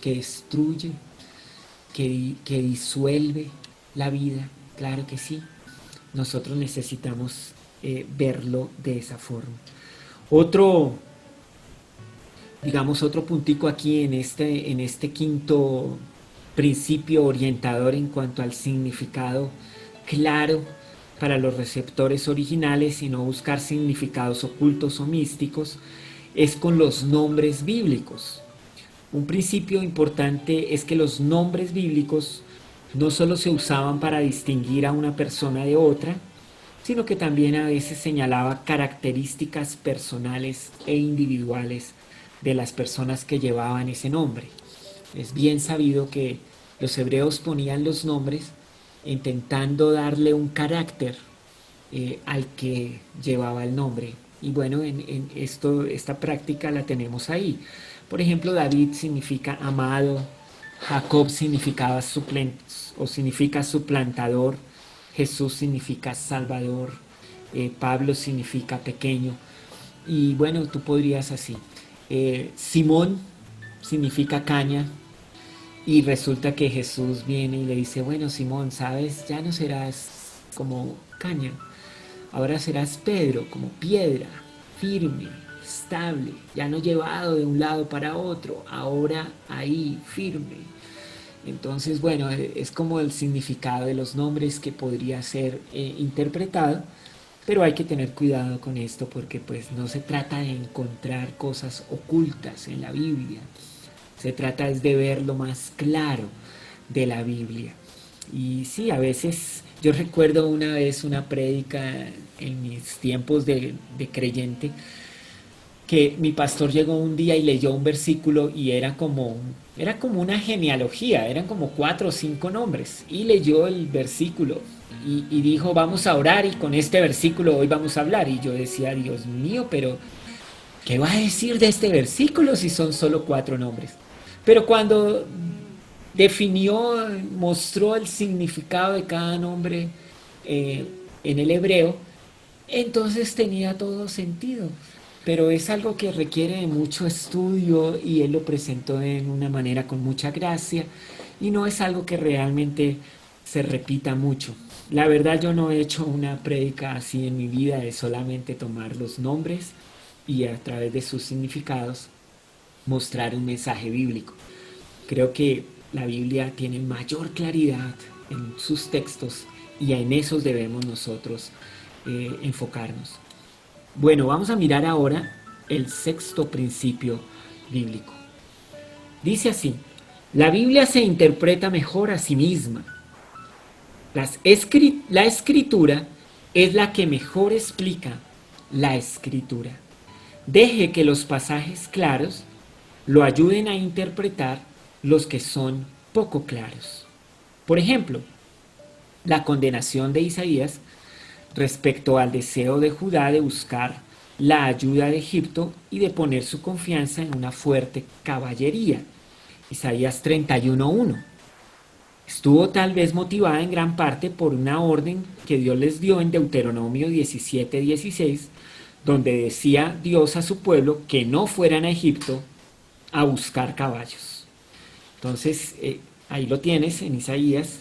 que destruye, que disuelve la vida. Claro que sí. Nosotros necesitamos verlo de esa forma. Otro puntico aquí en este quinto principio orientador en cuanto al significado claro para los receptores originales y no buscar significados ocultos o místicos, es con los nombres bíblicos. Un principio importante es que los nombres bíblicos no solo se usaban para distinguir a una persona de otra, sino que también a veces señalaba características personales e individuales de las personas que llevaban ese nombre. Es bien sabido que los hebreos ponían los nombres intentando darle un carácter al que llevaba el nombre. Y bueno, esta práctica la tenemos ahí. Por ejemplo, David significa amado, Jacob significa suplantador, Jesús significa salvador, Pablo significa pequeño. Y bueno, tú podrías así. Simón significa caña. Y resulta que Jesús viene y le dice, bueno, Simón, ¿sabes? Ya no serás como caña. Ahora serás Pedro, como piedra, firme, estable, ya no llevado de un lado para otro, ahora ahí, firme. Entonces, bueno, es como el significado de los nombres que podría ser interpretado, pero hay que tener cuidado con esto porque pues no se trata de encontrar cosas ocultas en la Biblia, se trata es de ver lo más claro de la Biblia. Y sí, a veces yo recuerdo una vez una prédica en mis tiempos de creyente, que mi pastor llegó un día y leyó un versículo y era como una genealogía, eran como 4 o 5 nombres, y leyó el versículo y dijo, vamos a orar y con este versículo hoy vamos a hablar. Y yo decía, Dios mío, pero ¿qué va a decir de este versículo si son solo 4 nombres? Pero cuando mostró el significado de cada nombre en el hebreo, entonces tenía todo sentido. Pero es algo que requiere de mucho estudio y él lo presentó de una manera con mucha gracia y no es algo que realmente se repita mucho. La verdad yo no he hecho una prédica así en mi vida de solamente tomar los nombres y a través de sus significados mostrar un mensaje bíblico. Creo que la Biblia tiene mayor claridad en sus textos y en esos debemos nosotros enfocarnos. Bueno, vamos a mirar ahora el sexto principio bíblico. Dice así, la Biblia se interpreta mejor a sí misma. La escritura es la que mejor explica la escritura. Deje que los pasajes claros lo ayuden a interpretar los que son poco claros. Por ejemplo, la condenación de Isaías respecto al deseo de Judá de buscar la ayuda de Egipto y de poner su confianza en una fuerte caballería. Isaías 31:1. Estuvo tal vez motivada en gran parte por una orden que Dios les dio en Deuteronomio 17:16, donde decía Dios a su pueblo que no fueran a Egipto a buscar caballos. Entonces, ahí lo tienes en Isaías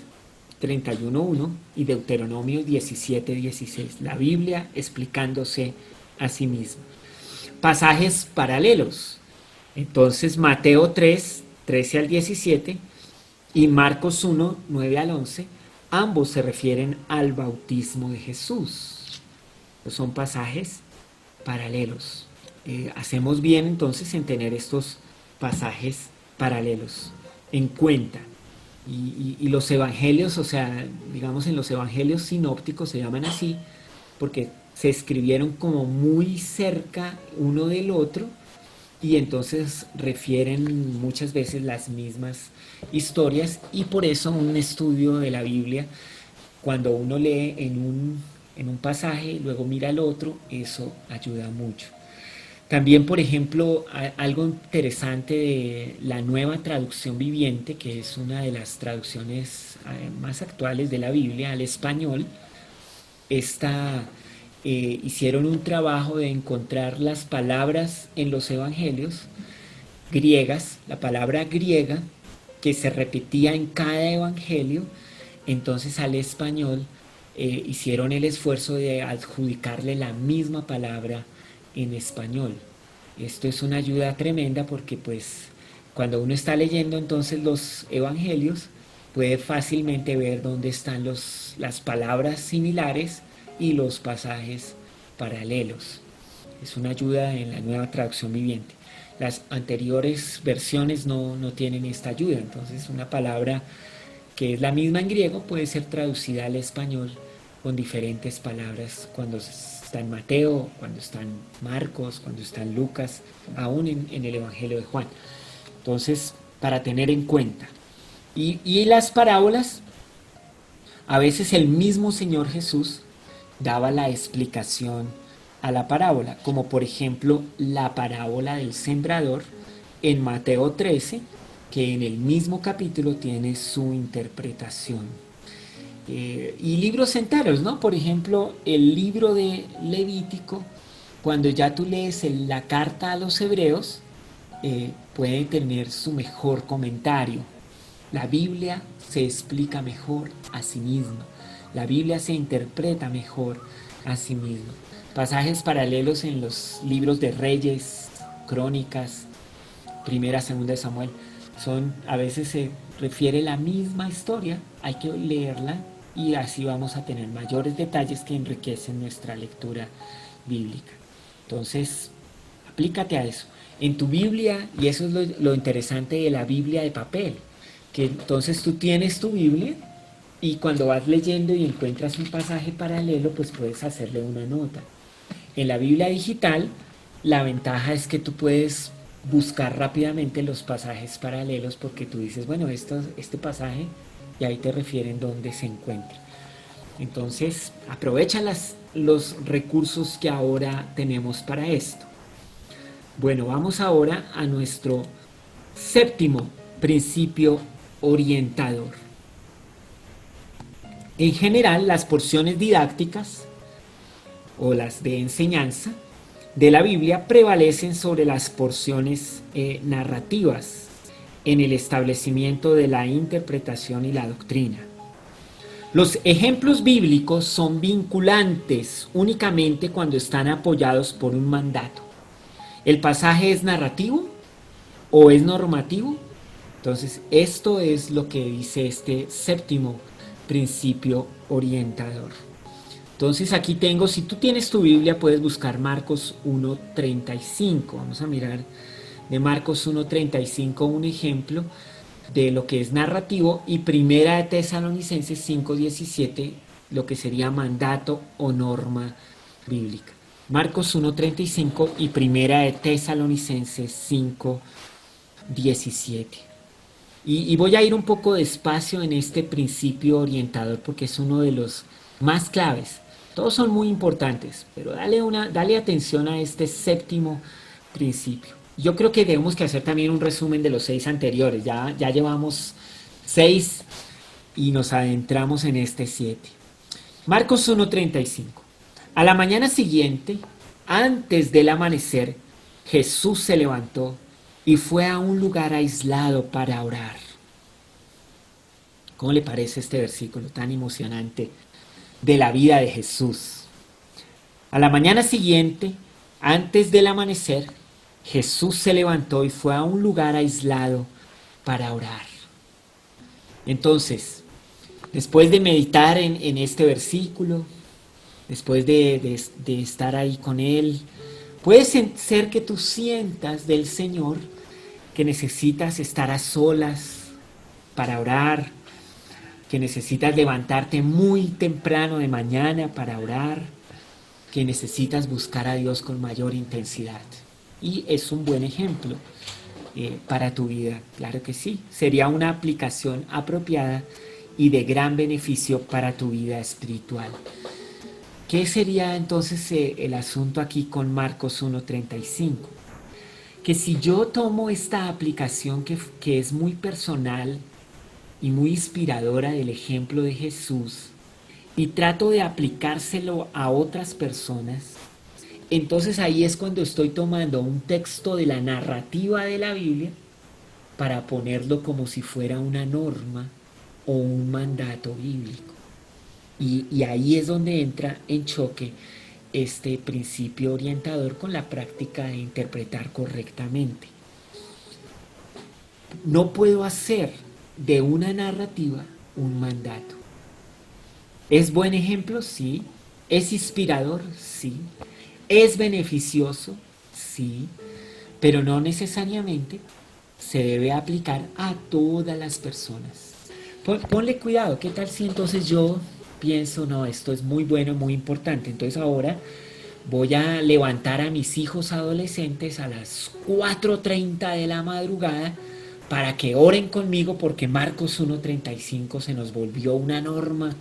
31:1 y Deuteronomio 17:16, la Biblia explicándose a sí misma. pasajes paralelos. Entonces Mateo 3, 13 al 17 y Marcos 1, 9 al 11, ambos se refieren al bautismo de Jesús. Son pasajes paralelos. Hacemos bien entonces en tener estos pasajes paralelos en cuenta. Y los evangelios, o sea, digamos en los evangelios sinópticos se llaman así porque se escribieron como muy cerca uno del otro y entonces refieren muchas veces las mismas historias, y por eso un estudio de la Biblia, cuando uno lee en un pasaje y luego mira el otro, eso ayuda mucho. También, por ejemplo, algo interesante de la Nueva Traducción Viviente, que es una de las traducciones más actuales de la Biblia al español. Hicieron un trabajo de encontrar las palabras en los evangelios griegas, la palabra griega que se repetía en cada evangelio. Entonces al español hicieron el esfuerzo de adjudicarle la misma palabra en español. Esto es una ayuda tremenda porque pues cuando uno está leyendo entonces los evangelios puede fácilmente ver dónde están las palabras similares y los pasajes paralelos. Es una ayuda en la Nueva Traducción Viviente. Las anteriores versiones no tienen esta ayuda, entonces una palabra que es la misma en griego puede ser traducida al español con diferentes palabras cuando está en Mateo, cuando está en Marcos, cuando está en Lucas, aún en el Evangelio de Juan. Entonces, para tener en cuenta. Y las parábolas, a veces el mismo Señor Jesús daba la explicación a la parábola, como por ejemplo la parábola del sembrador en Mateo 13, que en el mismo capítulo tiene su interpretación. Y libros enteros, ¿no? Por ejemplo, el libro de Levítico, cuando ya tú lees la carta a los hebreos, puede tener su mejor comentario. La Biblia se explica mejor a sí misma. La Biblia se interpreta mejor a sí misma. Pasajes paralelos en los libros de Reyes, Crónicas, Primera, Segunda de Samuel, a veces se refiere la misma historia, hay que leerla y así vamos a tener mayores detalles que enriquecen nuestra lectura bíblica. Entonces, aplícate a eso. En tu Biblia, y eso es lo interesante de la Biblia de papel, que entonces tú tienes tu Biblia y cuando vas leyendo y encuentras un pasaje paralelo, pues puedes hacerle una nota. En la Biblia digital, la ventaja es que tú puedes buscar rápidamente los pasajes paralelos porque tú dices, bueno, este pasaje, y ahí te refieren dónde se encuentra. Entonces, aprovecha los recursos que ahora tenemos para esto. Bueno, vamos ahora a nuestro séptimo principio orientador. En general, las porciones didácticas o las de enseñanza de la Biblia prevalecen sobre las porciones narrativas en el establecimiento de la interpretación y la doctrina. Los ejemplos bíblicos son vinculantes únicamente cuando están apoyados por un mandato. ¿El pasaje es narrativo o es normativo? Entonces, esto es lo que dice este séptimo principio orientador. Entonces aquí tengo, si tú tienes tu Biblia, puedes buscar Marcos 1:35. Vamos a mirar de Marcos 1:35 un ejemplo de lo que es narrativo, y Primera de Tesalonicenses 5:17, lo que sería mandato o norma bíblica. Marcos 1:35 y Primera de Tesalonicenses 5:17. Y voy a ir un poco despacio en este principio orientador porque es uno de los más claves. Todos son muy importantes, pero dale atención a este séptimo principio. Yo creo que debemos que hacer también un resumen de los 6 anteriores. Ya llevamos 6 y nos adentramos en este 7. Marcos 1:35. A la mañana siguiente, antes del amanecer, Jesús se levantó y fue a un lugar aislado para orar. ¿Cómo le parece este versículo tan emocionante de la vida de Jesús? A la mañana siguiente, Antes del amanecer, Jesús se levantó y fue a un lugar aislado para orar. Entonces, después de meditar en este versículo, después de estar ahí con Él, puede ser que tú sientas del Señor que necesitas estar a solas para orar, que necesitas levantarte muy temprano de mañana para orar, que necesitas buscar a Dios con mayor intensidad. Y es un buen ejemplo para tu vida, claro que sí. Sería una aplicación apropiada y de gran beneficio para tu vida espiritual. ¿Qué sería entonces el asunto aquí con Marcos 1:35? Que si yo tomo esta aplicación que es muy personal y muy inspiradora del ejemplo de Jesús y trato de aplicárselo a otras personas, entonces ahí es cuando estoy tomando un texto de la narrativa de la Biblia para ponerlo como si fuera una norma o un mandato bíblico. Y ahí es donde entra en choque este principio orientador con la práctica de interpretar correctamente. No puedo hacer de una narrativa un mandato. ¿Es buen ejemplo? Sí. ¿Es inspirador? Sí. ¿Es beneficioso? Sí. Pero no necesariamente se debe aplicar a todas las personas. Ponle cuidado, ¿qué tal si entonces yo pienso, no, esto es muy bueno, muy importante, entonces ahora voy a levantar a mis hijos adolescentes a las 4:30 de la madrugada para que oren conmigo porque Marcos 1:35 se nos volvió una norma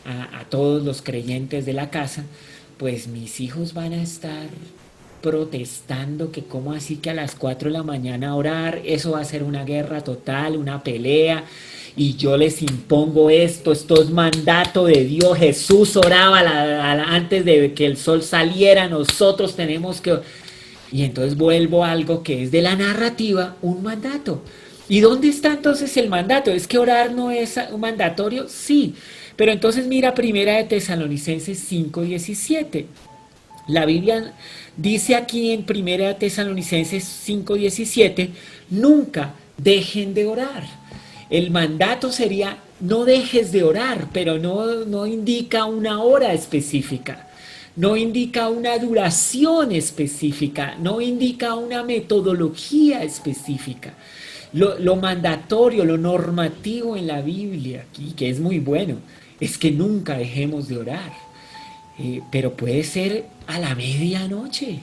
a todos los creyentes de la casa? Pues mis hijos van a estar protestando que cómo así que a las 4 de la mañana orar, eso va a ser una guerra total, una pelea, y yo les impongo esto es mandato de Dios. Jesús oraba antes de que el sol saliera, nosotros tenemos que... Y entonces vuelvo a algo que es de la narrativa, un mandato. ¿Y dónde está entonces el mandato? ¿Es que orar no es un mandatorio? Sí, pero entonces mira Primera de Tesalonicenses 5:17. La Biblia dice aquí en Primera de Tesalonicenses 5:17, nunca dejen de orar. El mandato sería no dejes de orar, pero no indica una hora específica, no indica una duración específica, no indica una metodología específica. Lo mandatorio, lo normativo en la Biblia, aquí, que es muy bueno, es que nunca dejemos de orar. Pero puede ser a la medianoche.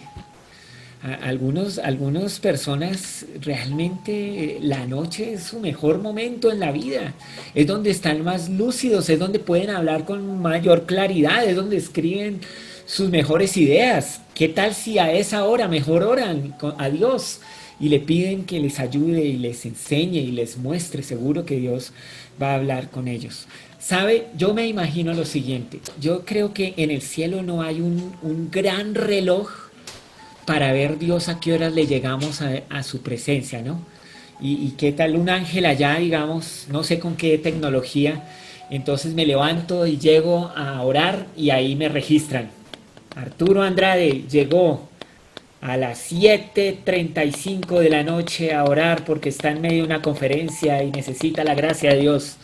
Algunas personas realmente la noche es su mejor momento en la vida. Es donde están más lúcidos, es donde pueden hablar con mayor claridad, es donde escriben sus mejores ideas. ¿Qué tal si a esa hora mejor oran a Dios y le piden que les ayude y les enseñe y les muestre? Seguro que Dios va a hablar con ellos. ¿Sabe? Yo me imagino lo siguiente. Yo creo que en el cielo no hay un gran reloj para ver Dios a qué horas le llegamos a su presencia, ¿no? Y qué tal un ángel allá, digamos, no sé con qué tecnología. Entonces me levanto y llego a orar y ahí me registran. Arturo Andrade llegó a las 7:35 de la noche a orar porque está en medio de una conferencia y necesita la gracia de Dios.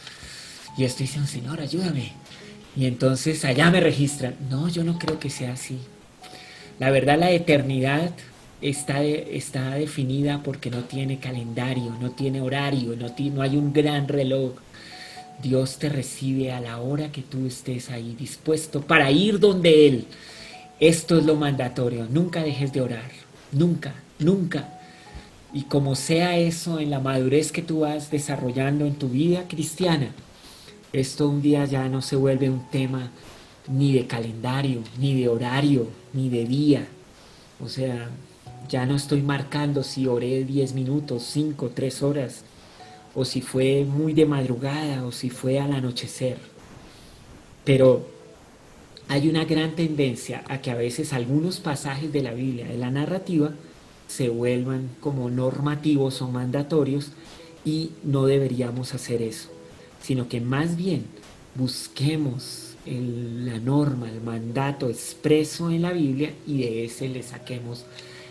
Y estoy diciendo, Señor, ayúdame. Y entonces allá me registran. No, yo no creo que sea así. La verdad, la eternidad está definida porque no tiene calendario, no tiene horario, no hay un gran reloj. Dios te recibe a la hora que tú estés ahí dispuesto para ir donde Él. Esto es lo mandatorio. Nunca dejes de orar. Nunca, nunca. Y como sea eso en la madurez que tú vas desarrollando en tu vida cristiana, esto un día ya no se vuelve un tema ni de calendario, ni de horario, ni de día. O sea, ya no estoy marcando si oré 10 minutos, 5, 3 horas, o si fue muy de madrugada, o si fue al anochecer. Pero hay una gran tendencia a que a veces algunos pasajes de la Biblia, de la narrativa, se vuelvan como normativos o mandatorios, y no deberíamos hacer eso, sino que más bien busquemos la norma, el mandato expreso en la Biblia y de ese le saquemos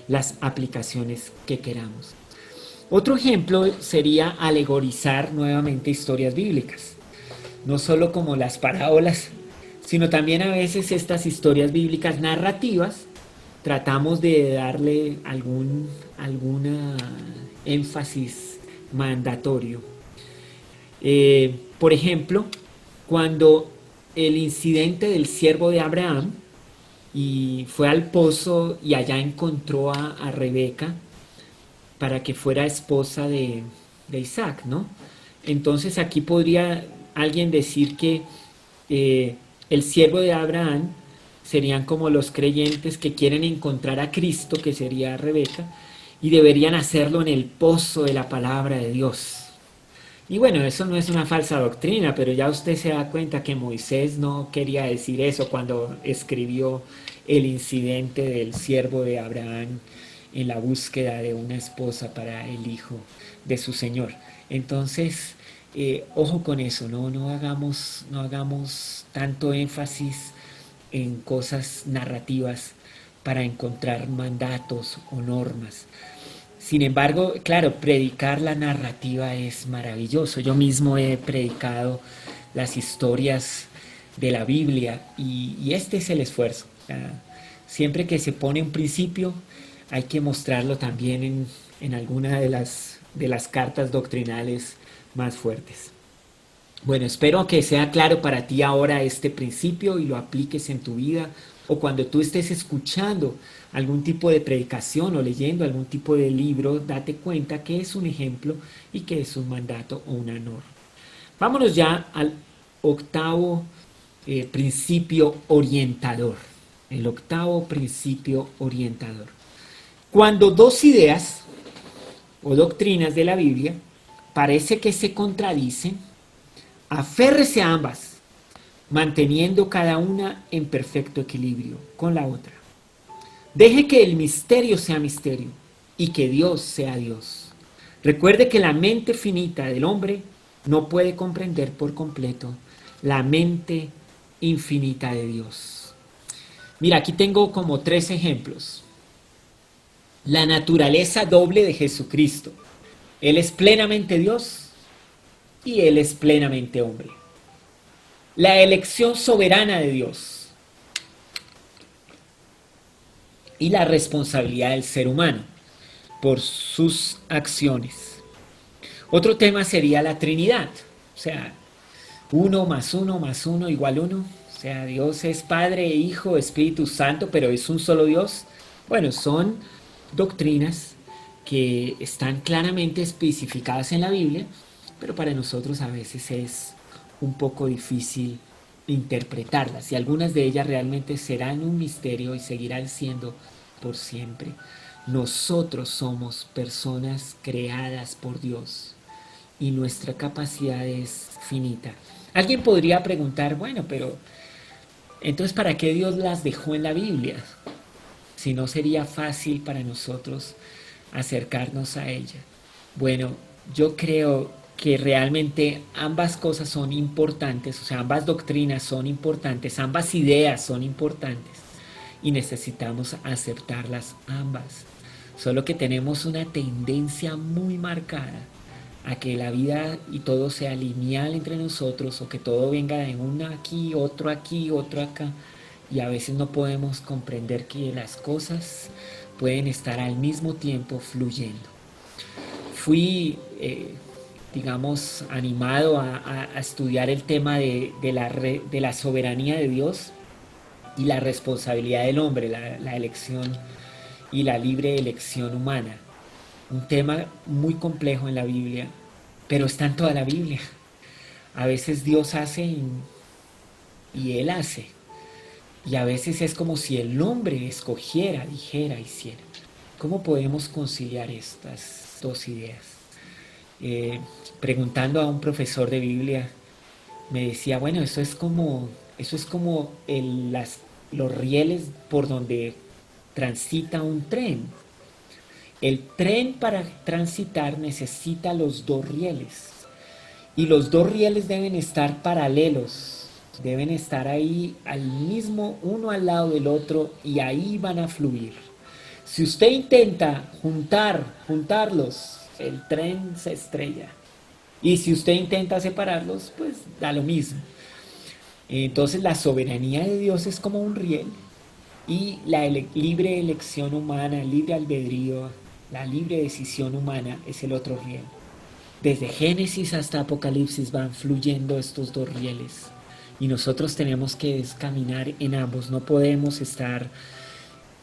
las aplicaciones que queramos. Otro ejemplo sería alegorizar nuevamente historias bíblicas, no solo como las parábolas, sino también a veces estas historias bíblicas narrativas tratamos de darle alguna énfasis mandatorio. Por ejemplo, cuando el incidente del siervo de Abraham y fue al pozo y allá encontró a Rebeca para que fuera esposa de Isaac, ¿no? Entonces aquí podría alguien decir que el siervo de Abraham serían como los creyentes que quieren encontrar a Cristo, que sería Rebeca, y deberían hacerlo en el pozo de la palabra de Dios. Y bueno, eso no es una falsa doctrina, pero ya usted se da cuenta que Moisés no quería decir eso cuando escribió el incidente del siervo de Abraham en la búsqueda de una esposa para el hijo de su señor. Entonces, ojo con eso, no hagamos tanto énfasis en cosas narrativas para encontrar mandatos o normas. Sin embargo, claro, predicar la narrativa es maravilloso. Yo mismo he predicado las historias de la Biblia y este es el esfuerzo. Siempre que se pone un principio, hay que mostrarlo también en alguna de las cartas doctrinales más fuertes. Bueno, espero que sea claro para ti ahora este principio y lo apliques en tu vida o cuando tú estés escuchando algún tipo de predicación o leyendo algún tipo de libro, date cuenta que es un ejemplo y que es un mandato o una norma. Vámonos ya al octavo principio orientador. El octavo principio orientador. Cuando dos ideas o doctrinas de la Biblia parece que se contradicen, aférrese a ambas, manteniendo cada una en perfecto equilibrio con la otra. Deje que el misterio sea misterio y que Dios sea Dios. Recuerde que la mente finita del hombre no puede comprender por completo la mente infinita de Dios. Mira, aquí tengo como 3 ejemplos. La naturaleza doble de Jesucristo. Él es plenamente Dios y Él es plenamente hombre. La elección soberana de Dios y la responsabilidad del ser humano por sus acciones. Otro tema sería la Trinidad, o sea, 1 más 1 más 1 igual 1. O sea, Dios es Padre, Hijo, Espíritu Santo, pero es un solo Dios. Bueno, son doctrinas que están claramente especificadas en la Biblia, pero para nosotros a veces es un poco difícil interpretarlas y algunas de ellas realmente serán un misterio y seguirán siendo por siempre. Nosotros somos personas creadas por Dios y nuestra capacidad es finita. Alguien podría preguntar, bueno, pero entonces ¿para qué Dios las dejó en la Biblia? Si no sería fácil para nosotros acercarnos a ella. Bueno, yo creo que realmente ambas cosas son importantes, o sea, ambas doctrinas son importantes, ambas ideas son importantes y necesitamos aceptarlas ambas. Solo que tenemos una tendencia muy marcada a que la vida y todo sea lineal entre nosotros o que todo venga de uno aquí, otro acá y a veces no podemos comprender que las cosas pueden estar al mismo tiempo fluyendo. Fui, digamos, animado a estudiar el tema de la soberanía de Dios y la responsabilidad del hombre, la elección y la libre elección humana. Un tema muy complejo en la Biblia, pero está en toda la Biblia. A veces Dios hace y Él hace. Y a veces es como si el hombre escogiera, dijera, hiciera. ¿Cómo podemos conciliar estas dos ideas? Preguntando a un profesor de Biblia, me decía, bueno, eso es como los rieles por donde transita un tren. El tren para transitar necesita los 2 rieles y los 2 rieles deben estar paralelos Deben estar ahí al mismo, uno al lado del otro, y ahí van a fluir. Si usted intenta juntarlos, el tren se estrella. Y si usted intenta separarlos, pues da lo mismo. Entonces la soberanía de Dios es como un riel y la libre elección humana, el libre albedrío, la libre decisión humana es el otro riel. Desde Génesis hasta Apocalipsis van fluyendo estos dos rieles y nosotros tenemos que caminar en ambos. No podemos estar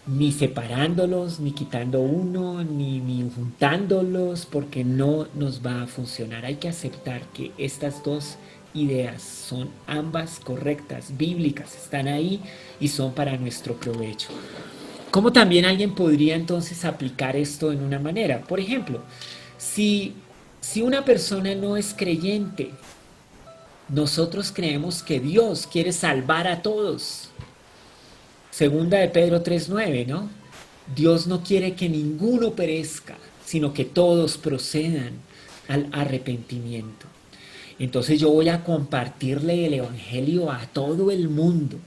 ni separándolos, ni quitando uno, ni juntándolos, porque no nos va a funcionar. Hay que aceptar que estas dos ideas son ambas correctas, bíblicas, están ahí y son para nuestro provecho. ¿Cómo también alguien podría entonces aplicar esto en una manera? Por ejemplo, si una persona no es creyente, nosotros creemos que Dios quiere salvar a todos. Segunda de Pedro 3:9, ¿no? Dios no quiere que ninguno perezca, sino que todos procedan al arrepentimiento. Entonces yo voy a compartirle el evangelio a todo el mundo.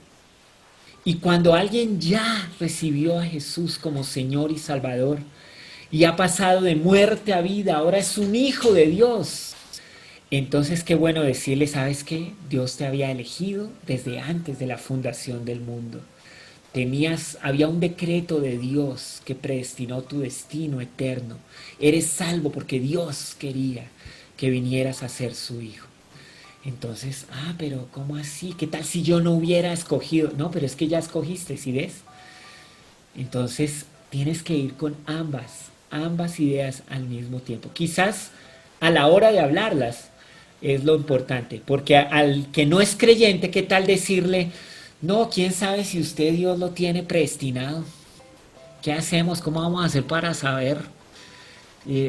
Y cuando alguien ya recibió a Jesús como Señor y Salvador y ha pasado de muerte a vida, ahora es un hijo de Dios. Entonces qué bueno decirle, ¿sabes qué? Dios te había elegido desde antes de la fundación del mundo. Había un decreto de Dios que predestinó tu destino eterno. Eres salvo porque Dios quería que vinieras a ser su hijo. Entonces, pero ¿cómo así? ¿Qué tal si yo no hubiera escogido? No, pero es que ya escogiste, ¿sí ves? Entonces, tienes que ir con ambas ideas al mismo tiempo. Quizás a la hora de hablarlas es lo importante, porque al que no es creyente, ¿qué tal decirle? No, quién sabe si usted Dios lo tiene predestinado. ¿Qué hacemos? ¿Cómo vamos a hacer para saber?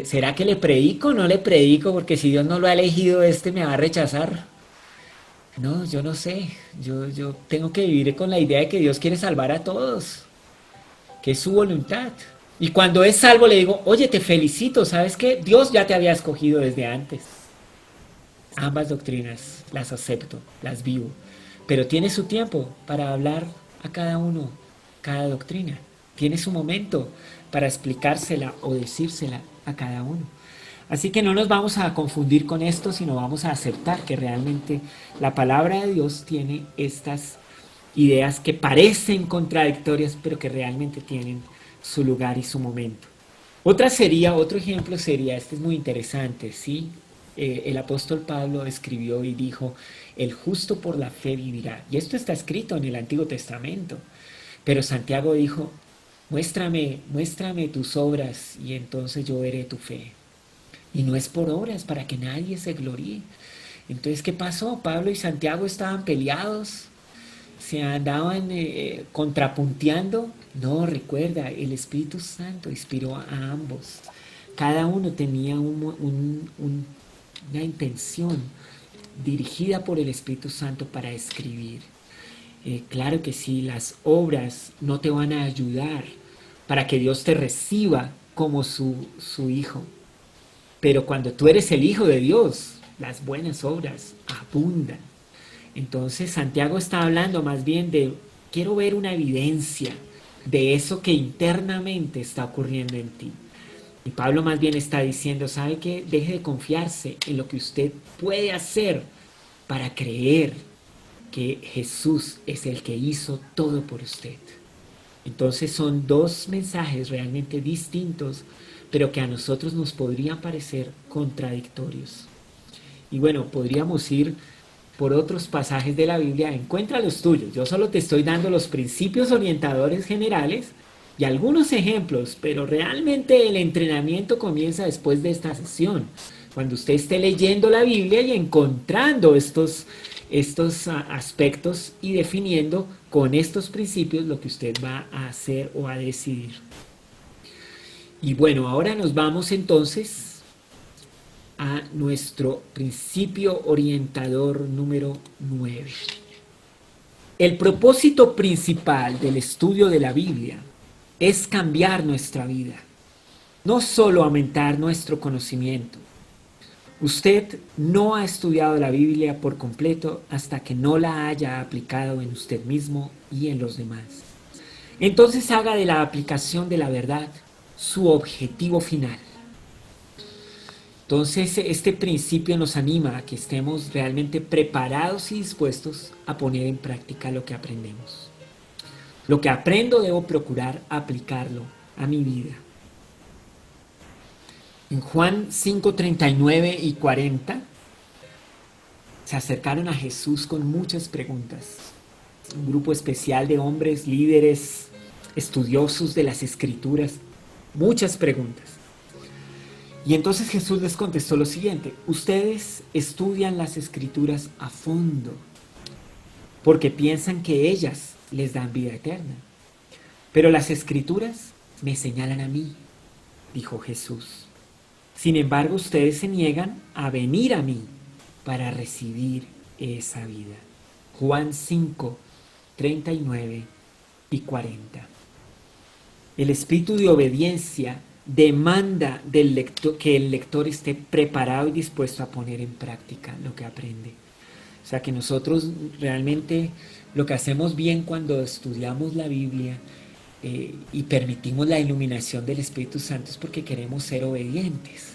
¿Será que le predico o no le predico? Porque si Dios no lo ha elegido, me va a rechazar. No, yo no sé. Yo tengo que vivir con la idea de que Dios quiere salvar a todos, que es su voluntad. Y cuando es salvo le digo, oye, te felicito, ¿sabes qué? Dios ya te había escogido desde antes. Ambas doctrinas las acepto, las vivo. Pero tiene su tiempo para hablar a cada uno, cada doctrina. Tiene su momento para explicársela o decírsela a cada uno. Así que no nos vamos a confundir con esto, sino vamos a aceptar que realmente la palabra de Dios tiene estas ideas que parecen contradictorias, pero que realmente tienen su lugar y su momento. Otro ejemplo sería, este es muy interesante, ¿sí? El apóstol Pablo escribió y dijo, el justo por la fe vivirá. Y esto está escrito en el Antiguo Testamento. Pero Santiago dijo, muéstrame tus obras y entonces yo veré tu fe. Y no es por obras para que nadie se gloríe. Entonces, ¿qué pasó? Pablo y Santiago estaban peleados, se andaban contrapunteando. No, recuerda, el Espíritu Santo inspiró a ambos. Cada uno tenía una intención dirigida por el Espíritu Santo para escribir. Claro que sí, las obras no te van a ayudar para que Dios te reciba como su hijo. Pero cuando tú eres el hijo de Dios, las buenas obras abundan. Entonces Santiago está hablando más bien de, quiero ver una evidencia de eso que internamente está ocurriendo en ti. Y Pablo más bien está diciendo, ¿sabe qué? Deje de confiarse en lo que usted puede hacer para creer que Jesús es el que hizo todo por usted. Entonces son dos mensajes realmente distintos, pero que a nosotros nos podrían parecer contradictorios. Y bueno, podríamos ir por otros pasajes de la Biblia, encuentra los tuyos. Yo solo te estoy dando los principios orientadores generales y algunos ejemplos, pero realmente el entrenamiento comienza después de esta sesión, cuando usted esté leyendo la Biblia y encontrando estos aspectos y definiendo con estos principios lo que usted va a hacer o a decidir. Y bueno, ahora nos vamos entonces a nuestro principio orientador número 9. El propósito principal del estudio de la Biblia es cambiar nuestra vida, no solo aumentar nuestro conocimiento. Usted no ha estudiado la Biblia por completo hasta que no la haya aplicado en usted mismo y en los demás. Entonces haga de la aplicación de la verdad su objetivo final. Entonces este principio nos anima a que estemos realmente preparados y dispuestos a poner en práctica lo que aprendemos. Lo que aprendo debo procurar aplicarlo a mi vida. En Juan 5:39 y 40 se acercaron a Jesús con muchas preguntas. Un grupo especial de hombres, líderes, estudiosos de las Escrituras, muchas preguntas. Y entonces Jesús les contestó lo siguiente: ustedes estudian las Escrituras a fondo porque piensan que ellas les dan vida eterna. Pero las Escrituras me señalan a mí, dijo Jesús. Sin embargo, ustedes se niegan a venir a mí para recibir esa vida. Juan 5, 39 y 40. El espíritu de obediencia demanda del lector, que el lector esté preparado y dispuesto a poner en práctica lo que aprende. O sea que nosotros realmente lo que hacemos bien cuando estudiamos la Biblia y permitimos la iluminación del Espíritu Santo es porque queremos ser obedientes.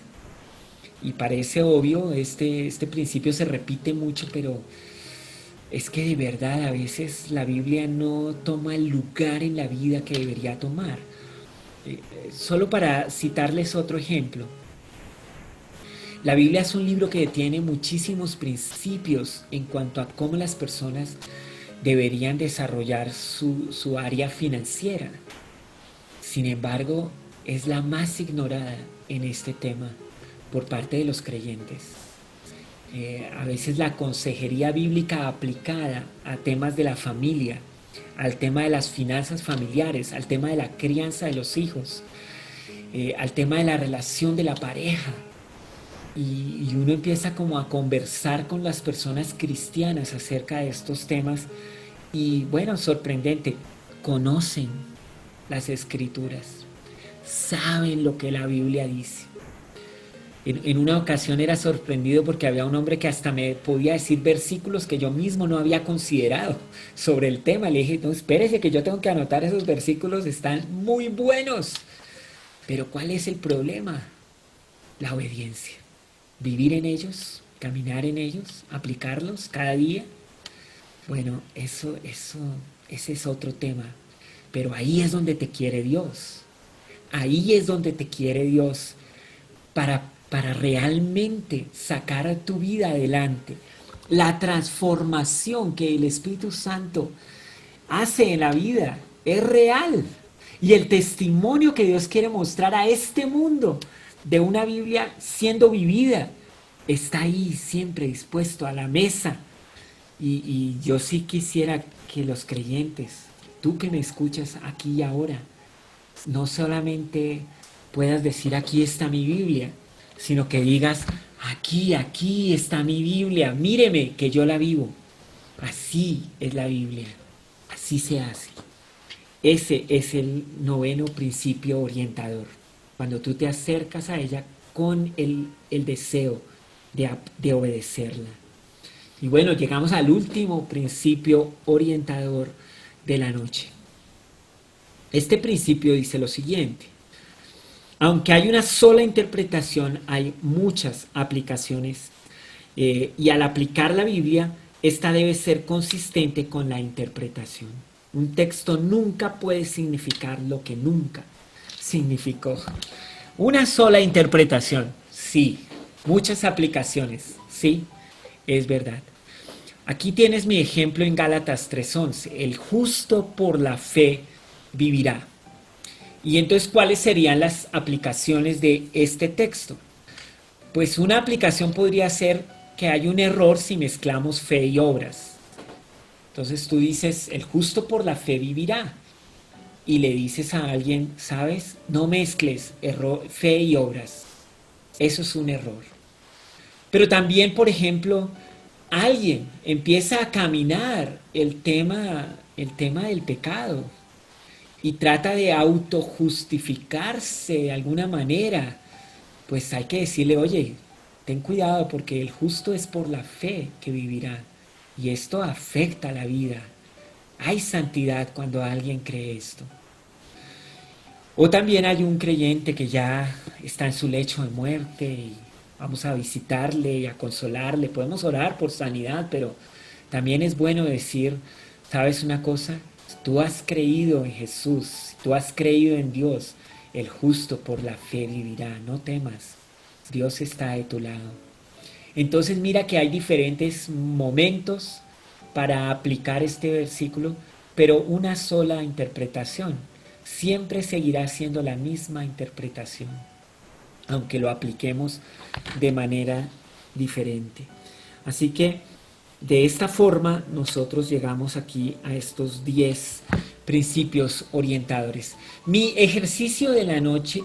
Y parece obvio, este principio se repite mucho, pero es que de verdad a veces la Biblia no toma el lugar en la vida que debería tomar. Solo para citarles otro ejemplo, la Biblia es un libro que tiene muchísimos principios en cuanto a cómo las personas deberían desarrollar su área financiera. Sin embargo, es la más ignorada en este tema por parte de los creyentes. A veces la consejería bíblica aplicada a temas de la familia, al tema de las finanzas familiares, al tema de la crianza de los hijos, al tema de la relación de la pareja. Y uno empieza como a conversar con las personas cristianas acerca de estos temas y bueno, sorprendente, conocen las Escrituras, saben lo que la Biblia dice. En una ocasión era sorprendido porque había un hombre que hasta me podía decir versículos que yo mismo no había considerado sobre el tema. Le dije, no, espérese que yo tengo que anotar esos versículos, están muy buenos. Pero ¿cuál es el problema? La obediencia. Vivir en ellos, caminar en ellos, aplicarlos cada día. Bueno, ese es otro tema. Pero ahí es donde te quiere Dios. Ahí es donde te quiere Dios para realmente sacar a tu vida adelante. La transformación que el Espíritu Santo hace en la vida es real. Y el testimonio que Dios quiere mostrar a este mundo de una Biblia siendo vivida está ahí siempre dispuesto a la mesa. Y yo sí quisiera que los creyentes, tú que me escuchas aquí y ahora, no solamente puedas decir aquí está mi Biblia, sino que digas aquí está mi Biblia, míreme que yo la vivo. Así es la Biblia, así se hace. Ese es el noveno principio orientador. Cuando tú te acercas a ella con el deseo de obedecerla. Y bueno, llegamos al último principio orientador de la noche. Este principio dice lo siguiente: aunque hay una sola interpretación, hay muchas aplicaciones y al aplicar la Biblia, esta debe ser consistente con la interpretación. Un texto nunca puede significar lo que nunca significó. Una sola interpretación, sí. Muchas aplicaciones, sí, es verdad. Aquí tienes mi ejemplo en Gálatas 3:11. El justo por la fe vivirá. Y entonces, ¿cuáles serían las aplicaciones de este texto? Pues una aplicación podría ser que hay un error si mezclamos fe y obras. Entonces tú dices, el justo por la fe vivirá. Y le dices a alguien, ¿sabes? No mezcles fe y obras. Eso es un error. Pero también, por ejemplo, alguien empieza a caminar el tema del pecado y trata de autojustificarse de alguna manera. Pues hay que decirle, oye, ten cuidado porque el justo es por la fe que vivirá. Y esto afecta la vida. Hay santidad cuando alguien cree esto. O también hay un creyente que ya está en su lecho de muerte y vamos a visitarle y a consolarle. Podemos orar por sanidad, pero también es bueno decir, ¿sabes una cosa? Tú has creído en Jesús, tú has creído en Dios, el justo por la fe vivirá, no temas, Dios está de tu lado. Entonces mira que hay diferentes momentos para aplicar este versículo, pero una sola interpretación. Siempre seguirá siendo la misma interpretación, aunque lo apliquemos de manera diferente. Así que de esta forma nosotros llegamos aquí a estos 10 principios orientadores. Mi ejercicio de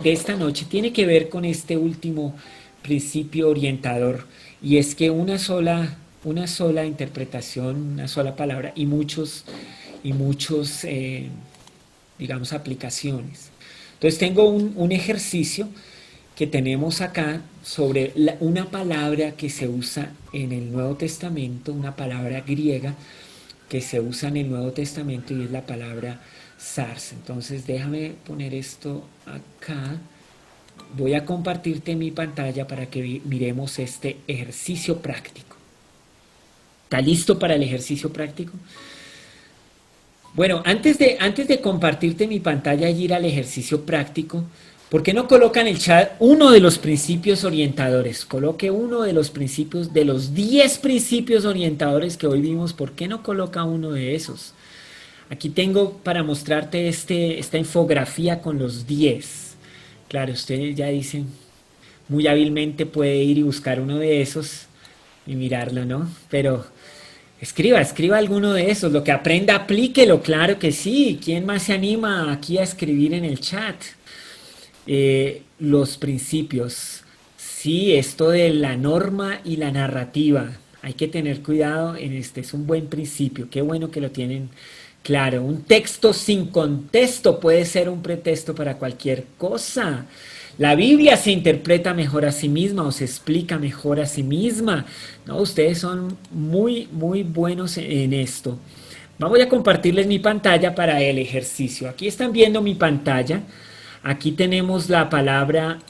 esta noche tiene que ver con este último principio orientador, y es que una sola interpretación, una sola palabra y muchos digamos, aplicaciones. Entonces tengo un ejercicio que tenemos acá sobre una palabra que se usa en el Nuevo Testamento, una palabra griega que se usa en el Nuevo Testamento y es la palabra zars. Entonces déjame poner esto acá. Voy a compartirte mi pantalla para que miremos este ejercicio práctico. ¿Está listo para el ejercicio práctico? Bueno, antes de compartirte mi pantalla y ir al ejercicio práctico, ¿por qué no coloca en el chat uno de los principios orientadores? Coloque uno de los principios, de los 10 principios orientadores que hoy vimos, ¿por qué no coloca uno de esos? Aquí tengo para mostrarte esta infografía con los 10. Claro, ustedes ya dicen, muy hábilmente puede ir y buscar uno de esos y mirarlo, ¿no? Pero escriba alguno de esos, lo que aprenda aplíquelo, claro que sí. ¿Quién más se anima aquí a escribir en el chat? Los principios, sí, esto de la norma y la narrativa, hay que tener cuidado en este, es un buen principio, qué bueno que lo tienen claro. Un texto sin contexto puede ser un pretexto para cualquier cosa. La Biblia se interpreta mejor a sí misma o se explica mejor a sí misma. No, ustedes son muy buenos en esto. Voy a compartirles mi pantalla para el ejercicio. Aquí están viendo mi pantalla. Aquí tenemos la palabra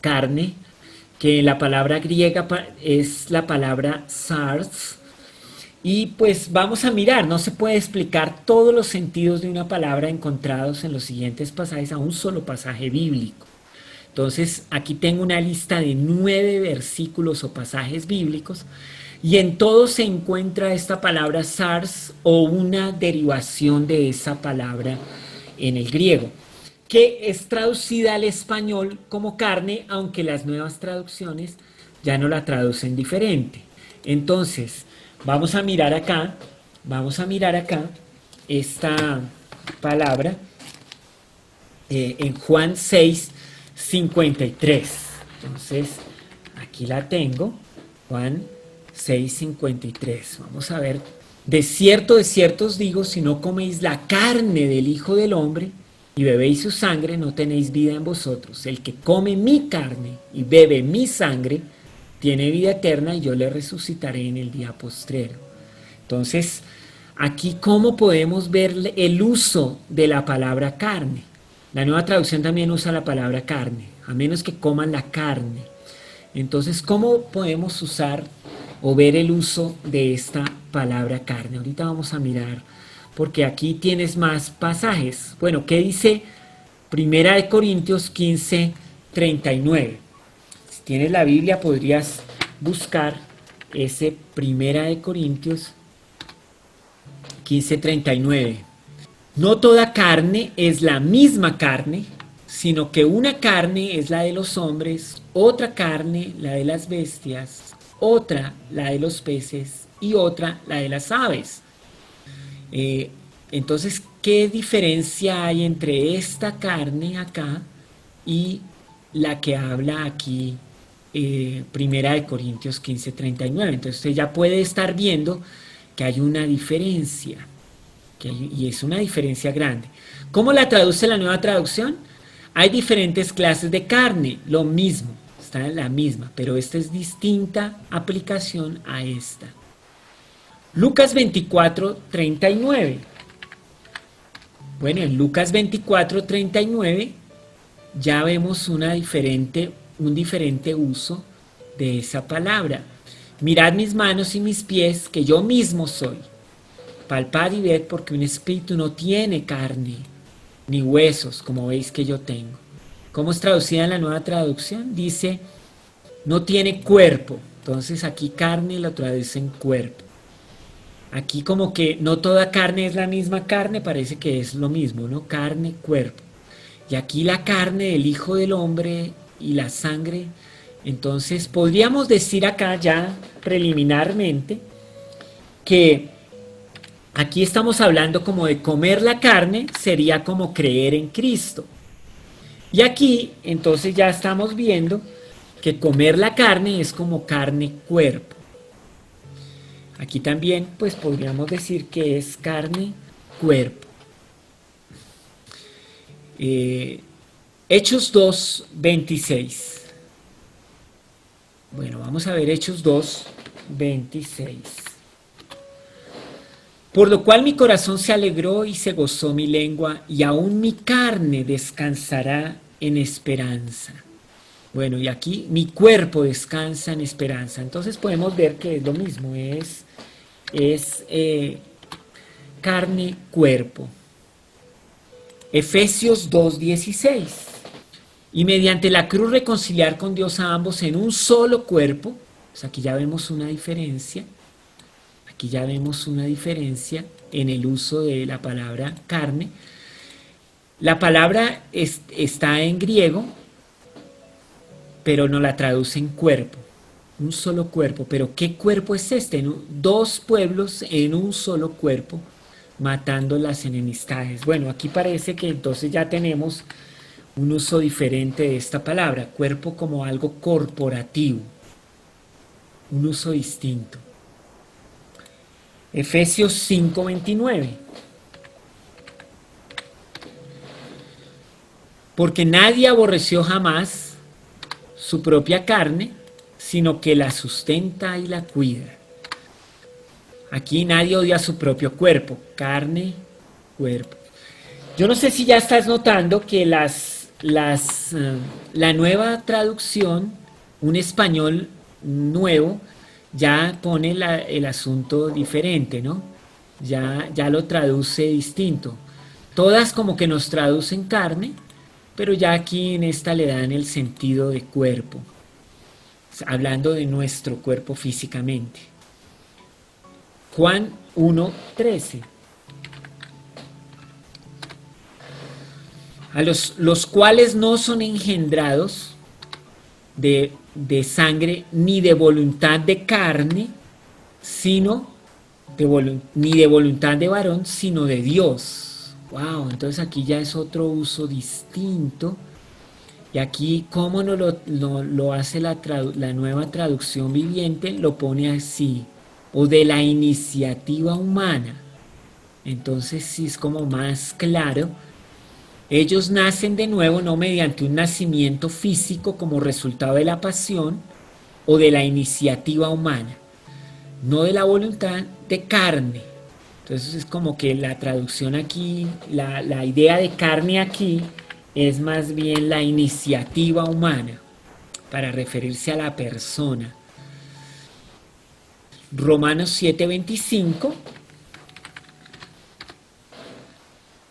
carne, que la palabra griega es la palabra zars. Y pues vamos a mirar, no se puede explicar todos los sentidos de una palabra encontrados en los siguientes pasajes a un solo pasaje bíblico. Entonces aquí tengo una lista de 9 versículos o pasajes bíblicos y en todos se encuentra esta palabra zars o una derivación de esa palabra en el griego, que es traducida al español como carne, aunque las nuevas traducciones ya no la traducen diferente. Entonces, vamos a mirar acá esta palabra en Juan 6:53. Entonces, aquí la tengo, Juan 6:53. Vamos a ver. De cierto os digo, si no coméis la carne del Hijo del Hombre y bebéis su sangre, no tenéis vida en vosotros. El que come mi carne y bebe mi sangre, tiene vida eterna y yo le resucitaré en el día postrero. Entonces, aquí cómo podemos ver el uso de la palabra carne. La Nueva Traducción también usa la palabra carne, a menos que coman la carne. Entonces, ¿cómo podemos usar o ver el uso de esta palabra carne? Ahorita vamos a mirar, porque aquí tienes más pasajes. Bueno, ¿qué dice 1 Corintios 15:39? Si tienes la Biblia podrías buscar ese 1 Corintios 15:39. No toda carne es la misma carne, sino que una carne es la de los hombres, otra carne la de las bestias, otra la de los peces y otra la de las aves. Entonces, ¿qué diferencia hay entre esta carne acá y la que habla aquí 1 Corintios 15:39? Entonces usted ya puede estar viendo que hay una diferencia, y es una diferencia grande. ¿Cómo la traduce la Nueva Traducción? Hay diferentes clases de carne, lo mismo, está en la misma, pero esta es distinta aplicación a esta. Lucas 24:39. Bueno, en Lucas 24:39 ya vemos un diferente uso de esa palabra. Mirad mis manos y mis pies, que yo mismo soy. Palpad y ved, porque un espíritu no tiene carne, ni huesos, como veis que yo tengo. ¿Cómo es traducida en la Nueva Traducción? Dice, no tiene cuerpo. Entonces aquí carne lo traducen cuerpo. Aquí como que no toda carne es la misma carne, parece que es lo mismo, ¿no? Carne, cuerpo. Y aquí la carne del Hijo del Hombre y la sangre. Entonces podríamos decir acá ya preliminarmente que aquí estamos hablando como de comer la carne, sería como creer en Cristo. Y aquí entonces ya estamos viendo que comer la carne es como carne cuerpo. Aquí también pues podríamos decir que es carne cuerpo. Hechos 2:26. Bueno, vamos a ver Hechos 2:26. Por lo cual mi corazón se alegró y se gozó mi lengua, y aún mi carne descansará en esperanza. Bueno, y aquí mi cuerpo descansa en esperanza. Entonces podemos ver que es lo mismo, es carne, cuerpo. Efesios 2:16. Y mediante la cruz reconciliar con Dios a ambos en un solo cuerpo. Pues aquí ya vemos una diferencia. Aquí ya vemos una diferencia en el uso de la palabra carne. La palabra está en griego, pero no la traduce en cuerpo. Un solo cuerpo. Pero ¿qué cuerpo es este? Dos pueblos en un solo cuerpo, matando las enemistades. Bueno, aquí parece que entonces ya tenemos un uso diferente de esta palabra. Cuerpo como algo corporativo. Un uso distinto. Efesios 5:29. Porque nadie aborreció jamás su propia carne, sino que la sustenta y la cuida. Aquí nadie odia su propio cuerpo, carne, cuerpo. Yo no sé si ya estás notando que la nueva traducción, un español nuevo, ya pone el asunto diferente, ¿no? Ya lo traduce distinto. Todas como que nos traducen carne, pero ya aquí en esta le dan el sentido de cuerpo, hablando de nuestro cuerpo físicamente. Juan 1:13. A los cuales no son engendrados de sangre ni de voluntad de carne, sino ni de voluntad de varón, sino de Dios. Wow, entonces aquí ya es otro uso distinto. Y aquí, ¿cómo no lo hace la nueva traducción viviente? Lo pone así, o de la iniciativa humana. Entonces sí es como más claro. Ellos nacen de nuevo no mediante un nacimiento físico como resultado de la pasión o de la iniciativa humana, no de la voluntad de carne. Entonces es como que la traducción aquí, la idea de carne aquí es más bien la iniciativa humana para referirse a la persona. Romanos 7:25.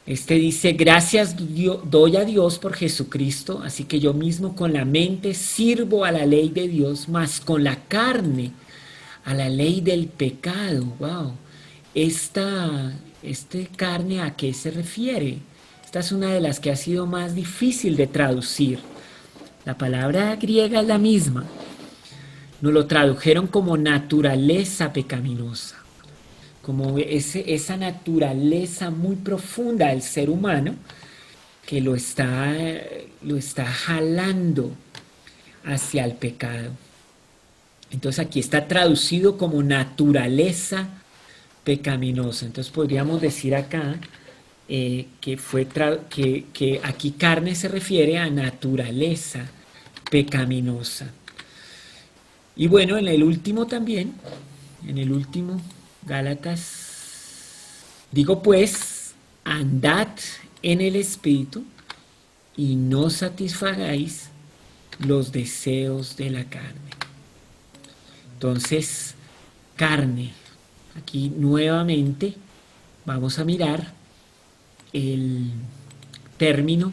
Dice, gracias doy a Dios por Jesucristo, así que yo mismo con la mente sirvo a la ley de Dios, mas con la carne a la ley del pecado. Wow. Esta carne, ¿a qué se refiere? Esta es una de las que ha sido más difícil de traducir. La palabra griega es la misma. Nos lo tradujeron como naturaleza pecaminosa. Como esa naturaleza muy profunda del ser humano que lo está jalando hacia el pecado. Entonces aquí está traducido como naturaleza pecaminosa. Entonces podríamos decir acá que aquí carne se refiere a naturaleza pecaminosa. Y bueno, en el último también, en el último, Gálatas, digo pues, andad en el Espíritu y no satisfagáis los deseos de la carne. Entonces, carne. Aquí nuevamente vamos a mirar el término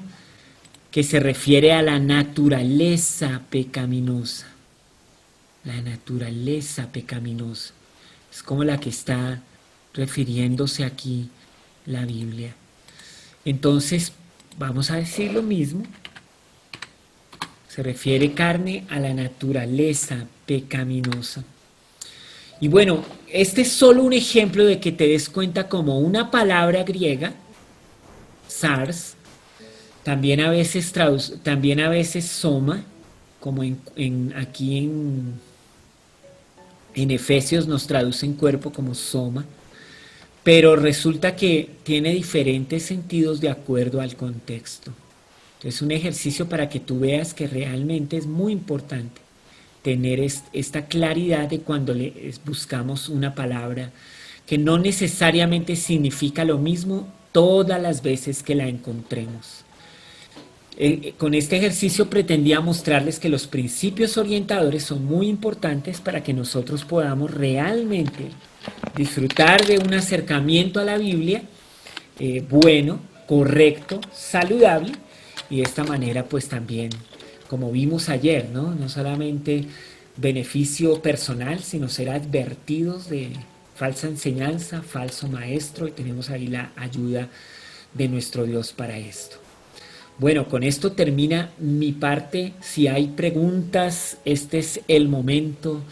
que se refiere a la naturaleza pecaminosa. La naturaleza pecaminosa. Es como la que está refiriéndose aquí la Biblia. Entonces, vamos a decir lo mismo. Se refiere carne a la naturaleza pecaminosa. Y bueno, este es solo un ejemplo de que te des cuenta como una palabra griega, SARS, también a veces soma, como aquí en Efesios nos traducen cuerpo como soma, pero resulta que tiene diferentes sentidos de acuerdo al contexto. Entonces, un ejercicio para que tú veas que realmente es muy importante tener esta claridad de cuando buscamos una palabra que no necesariamente significa lo mismo todas las veces que la encontremos. Con este ejercicio pretendía mostrarles que los principios orientadores son muy importantes para que nosotros podamos realmente disfrutar de un acercamiento a la Biblia bueno, correcto, saludable, y de esta manera pues también, como vimos ayer, no solamente beneficio personal, sino ser advertidos de falsa enseñanza, falso maestro, y tenemos ahí la ayuda de nuestro Dios para esto. Bueno, con esto termina mi parte. Si hay preguntas, este es el momento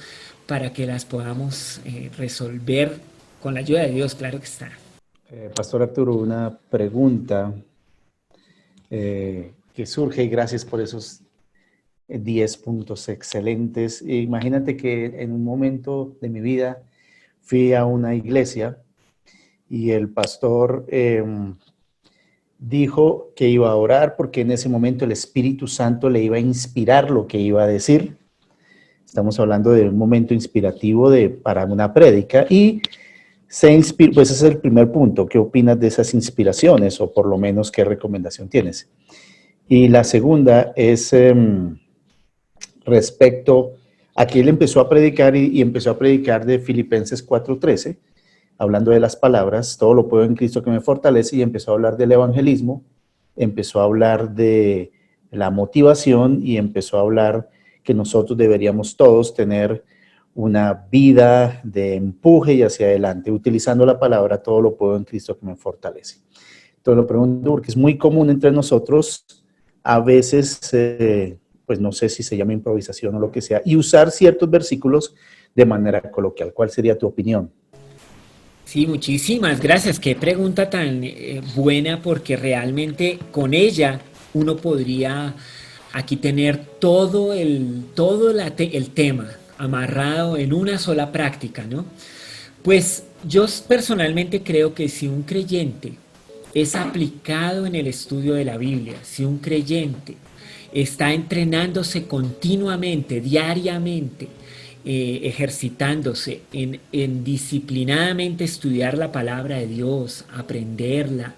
para que las podamos resolver con la ayuda de Dios, claro que está. Pastor Arturo, una pregunta que surge, y gracias por esos 10 puntos excelentes. Imagínate que en un momento de mi vida fui a una iglesia y el pastor dijo que iba a orar porque en ese momento el Espíritu Santo le iba a inspirar lo que iba a decir. Estamos hablando de un momento inspirativo para una prédica y pues ese es el primer punto. ¿Qué opinas de esas inspiraciones o por lo menos qué recomendación tienes? Y la segunda es respecto a que él empezó a predicar y empezó a predicar de Filipenses 4:13, hablando de las palabras, todo lo puedo en Cristo que me fortalece, y empezó a hablar del evangelismo, empezó a hablar de la motivación y empezó a hablar que nosotros deberíamos todos tener una vida de empuje y hacia adelante, utilizando la palabra, todo lo puedo en Cristo que me fortalece. Entonces lo pregunto porque es muy común entre nosotros, a veces, pues no sé si se llama improvisación o lo que sea, y usar ciertos versículos de manera coloquial. ¿Cuál sería tu opinión? Sí, muchísimas gracias. Qué pregunta tan buena, porque realmente con ella uno podría aquí tener todo el tema amarrado en una sola práctica, ¿no? Pues yo personalmente creo que si un creyente es aplicado en el estudio de la Biblia, si un creyente está entrenándose continuamente, diariamente, ejercitándose en disciplinadamente estudiar la palabra de Dios, aprenderla,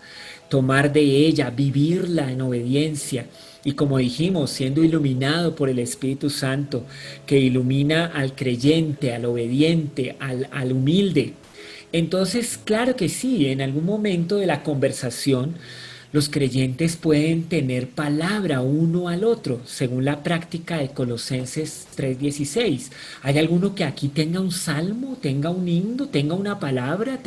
tomar de ella, vivirla en obediencia, y como dijimos, siendo iluminado por el Espíritu Santo, que ilumina al creyente, al obediente, al humilde. Entonces, claro que sí, en algún momento de la conversación, los creyentes pueden tener palabra uno al otro, según la práctica de Colosenses 3:16. ¿Hay alguno que aquí tenga un salmo, tenga un himno, tenga una palabra,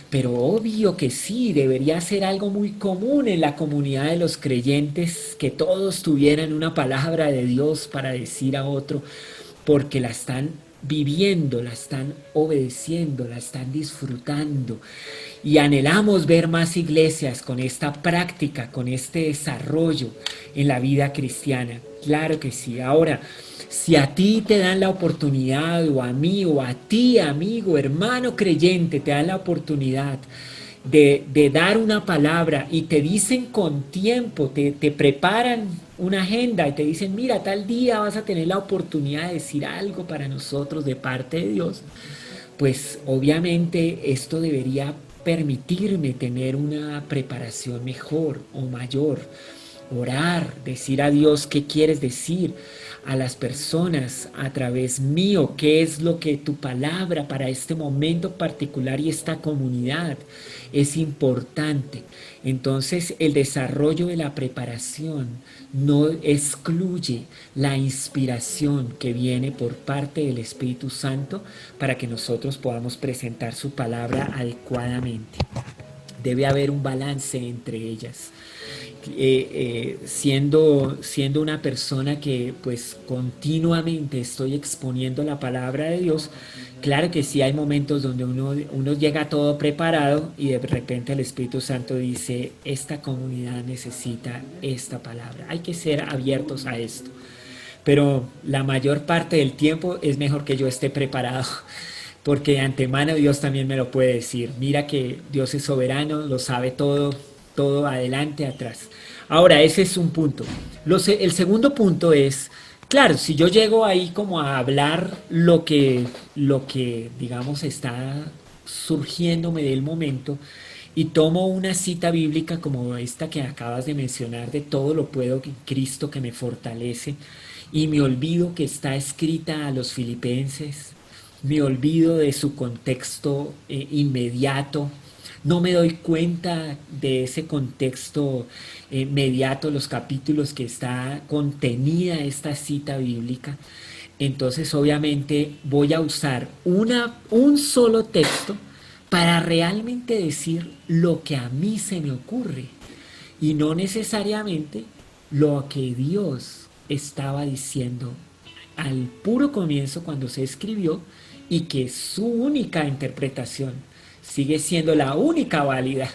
Pero obvio que sí, debería ser algo muy común en la comunidad de los creyentes que todos tuvieran una palabra de Dios para decir a otro, porque la están viviendo, la están obedeciendo, la están disfrutando. Y anhelamos ver más iglesias con esta práctica, con este desarrollo en la vida cristiana. Claro que sí. Ahora, si a ti te dan la oportunidad, o a mí, o a ti, amigo, hermano creyente, te dan la oportunidad de dar una palabra y te dicen con tiempo, te preparan una agenda y te dicen, mira, tal día vas a tener la oportunidad de decir algo para nosotros de parte de Dios, pues obviamente esto debería permitirme tener una preparación mejor o mayor, orar, decir a Dios qué quieres decir a las personas a través mío, qué es lo que tu palabra para este momento particular y esta comunidad es importante. Entonces el desarrollo de la preparación no excluye la inspiración que viene por parte del Espíritu Santo para que nosotros podamos presentar su palabra adecuadamente. Debe haber un balance entre ellas. Siendo una persona que pues continuamente estoy exponiendo la palabra de Dios, claro que sí hay momentos donde uno llega todo preparado y de repente el Espíritu Santo dice, esta comunidad necesita esta palabra, hay que ser abiertos a esto. Pero la mayor parte del tiempo es mejor que yo esté preparado, porque de antemano Dios también me lo puede decir. Mira que Dios es soberano, lo sabe todo, todo adelante, atrás. Ahora, ese es un punto. El segundo punto es, claro, si yo llego ahí como a hablar lo que digamos está surgiéndome del momento y tomo una cita bíblica como esta que acabas de mencionar, de todo lo puedo en Cristo que me fortalece, y me olvido que está escrita a los filipenses, me olvido de su contexto inmediato, no me doy cuenta de ese contexto inmediato, los capítulos que está contenida esta cita bíblica. Entonces obviamente voy a usar un solo texto para realmente decir lo que a mí se me ocurre y no necesariamente lo que Dios estaba diciendo al puro comienzo cuando se escribió, y que su única interpretación sigue siendo la única válida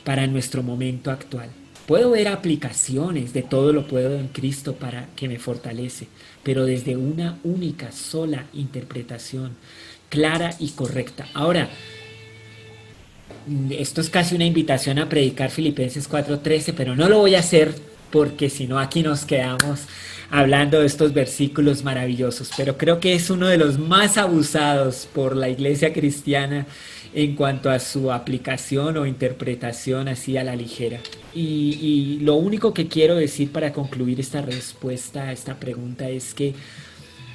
para nuestro momento actual. Puedo ver aplicaciones de todo lo puedo en Cristo para que me fortalece, pero desde una única sola interpretación clara y correcta. Ahora, esto es casi una invitación a predicar Filipenses 4:13, pero no lo voy a hacer porque si no aquí nos quedamos hablando de estos versículos maravillosos, pero creo que es uno de los más abusados por la iglesia cristiana en cuanto a su aplicación o interpretación así a la ligera. Y lo único que quiero decir para concluir esta respuesta a esta pregunta es que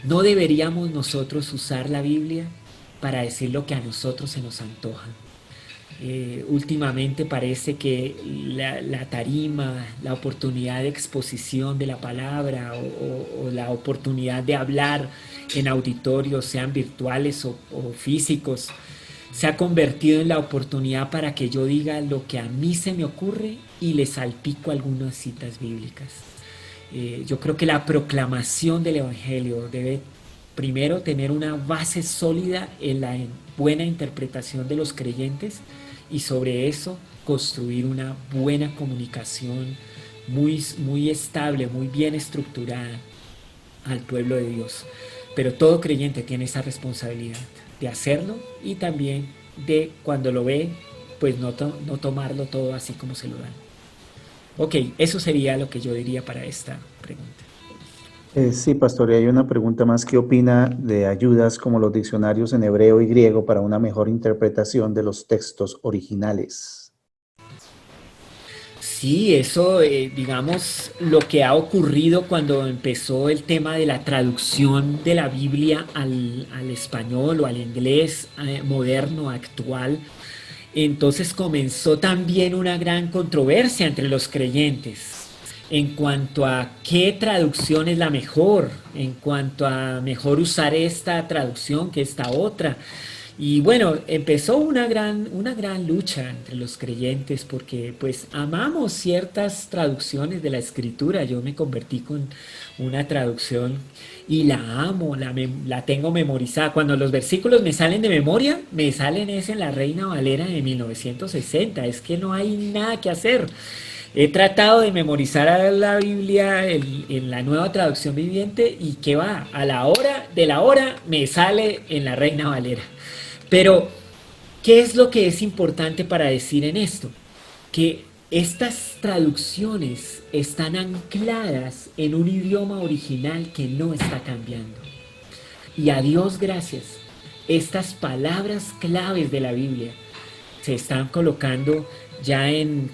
no deberíamos nosotros usar la Biblia para decir lo que a nosotros se nos antoja. Últimamente parece que la tarima, la oportunidad de exposición de la palabra o la oportunidad de hablar en auditorios, sean virtuales o físicos, se ha convertido en la oportunidad para que yo diga lo que a mí se me ocurre y le salpico algunas citas bíblicas. Yo creo que la proclamación del Evangelio debe primero tener una base sólida en la buena interpretación de los creyentes y sobre eso construir una buena comunicación muy estable, muy bien estructurada al pueblo de Dios. Pero todo creyente tiene esa responsabilidad de hacerlo y también de cuando lo ve, pues no tomarlo todo así como se lo dan. Ok, eso sería lo que yo diría para esta pregunta. Sí, pastor, y hay una pregunta más. ¿Qué opina de ayudas como los diccionarios en hebreo y griego para una mejor interpretación de los textos originales? Sí, eso, digamos, lo que ha ocurrido cuando empezó el tema de la traducción de la Biblia al español o al inglés moderno, actual, entonces comenzó también una gran controversia entre los creyentes en cuanto a qué traducción es la mejor, en cuanto a mejor usar esta traducción que esta otra. Y bueno, empezó una gran lucha entre los creyentes porque pues amamos ciertas traducciones de la escritura. Yo me convertí con una traducción y la amo, la tengo memorizada. Cuando los versículos me salen de memoria, me salen en la Reina Valera de 1960. Es que no hay nada que hacer. He tratado de memorizar la Biblia en la nueva traducción viviente y que va, a la hora de la hora me sale en la Reina Valera. Pero ¿Qué es lo que es importante para decir en esto? Que estas traducciones están ancladas en un idioma original que no está cambiando. Y a Dios gracias, estas palabras claves de la Biblia se están colocando ya en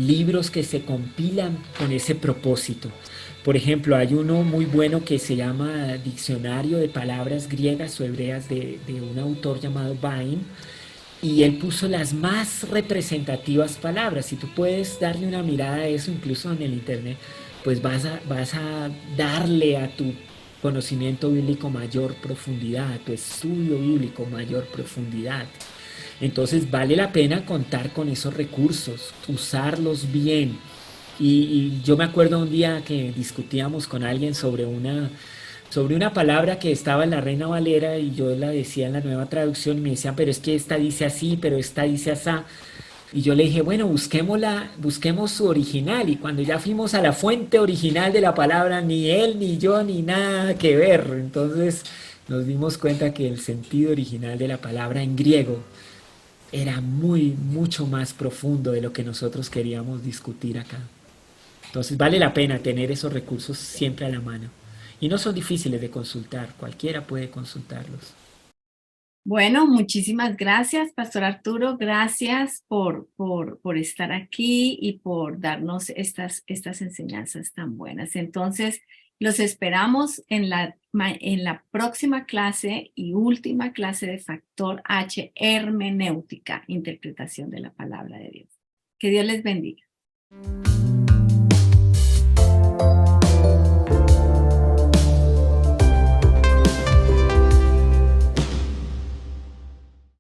libros que se compilan con ese propósito. Por ejemplo, hay uno muy bueno que se llama Diccionario de Palabras Griegas o Hebreas de un autor llamado Bain, y él puso las más representativas palabras. Si tú puedes darle una mirada a eso, incluso en el internet, pues vas a darle a tu conocimiento bíblico mayor profundidad, a tu estudio bíblico mayor profundidad. Entonces vale la pena contar con esos recursos, usarlos bien. Y yo me acuerdo un día que discutíamos con alguien sobre una palabra que estaba en la Reina Valera y yo la decía en la Nueva Traducción y me decían, pero es que esta dice así, pero esta dice asá. Y yo le dije, bueno, busquemos su original. Y cuando ya fuimos a la fuente original de la palabra, ni él, ni yo, ni nada que ver. Entonces nos dimos cuenta que el sentido original de la palabra en griego era mucho más profundo de lo que nosotros queríamos discutir acá. Entonces vale la pena tener esos recursos siempre a la mano. Y no son difíciles de consultar, cualquiera puede consultarlos. Bueno, muchísimas gracias, Pastor Arturo. Gracias por estar aquí y por darnos estas enseñanzas tan buenas. Entonces, los esperamos en la próxima clase y última clase de Factor H, hermenéutica, interpretación de la palabra de Dios. Que Dios les bendiga.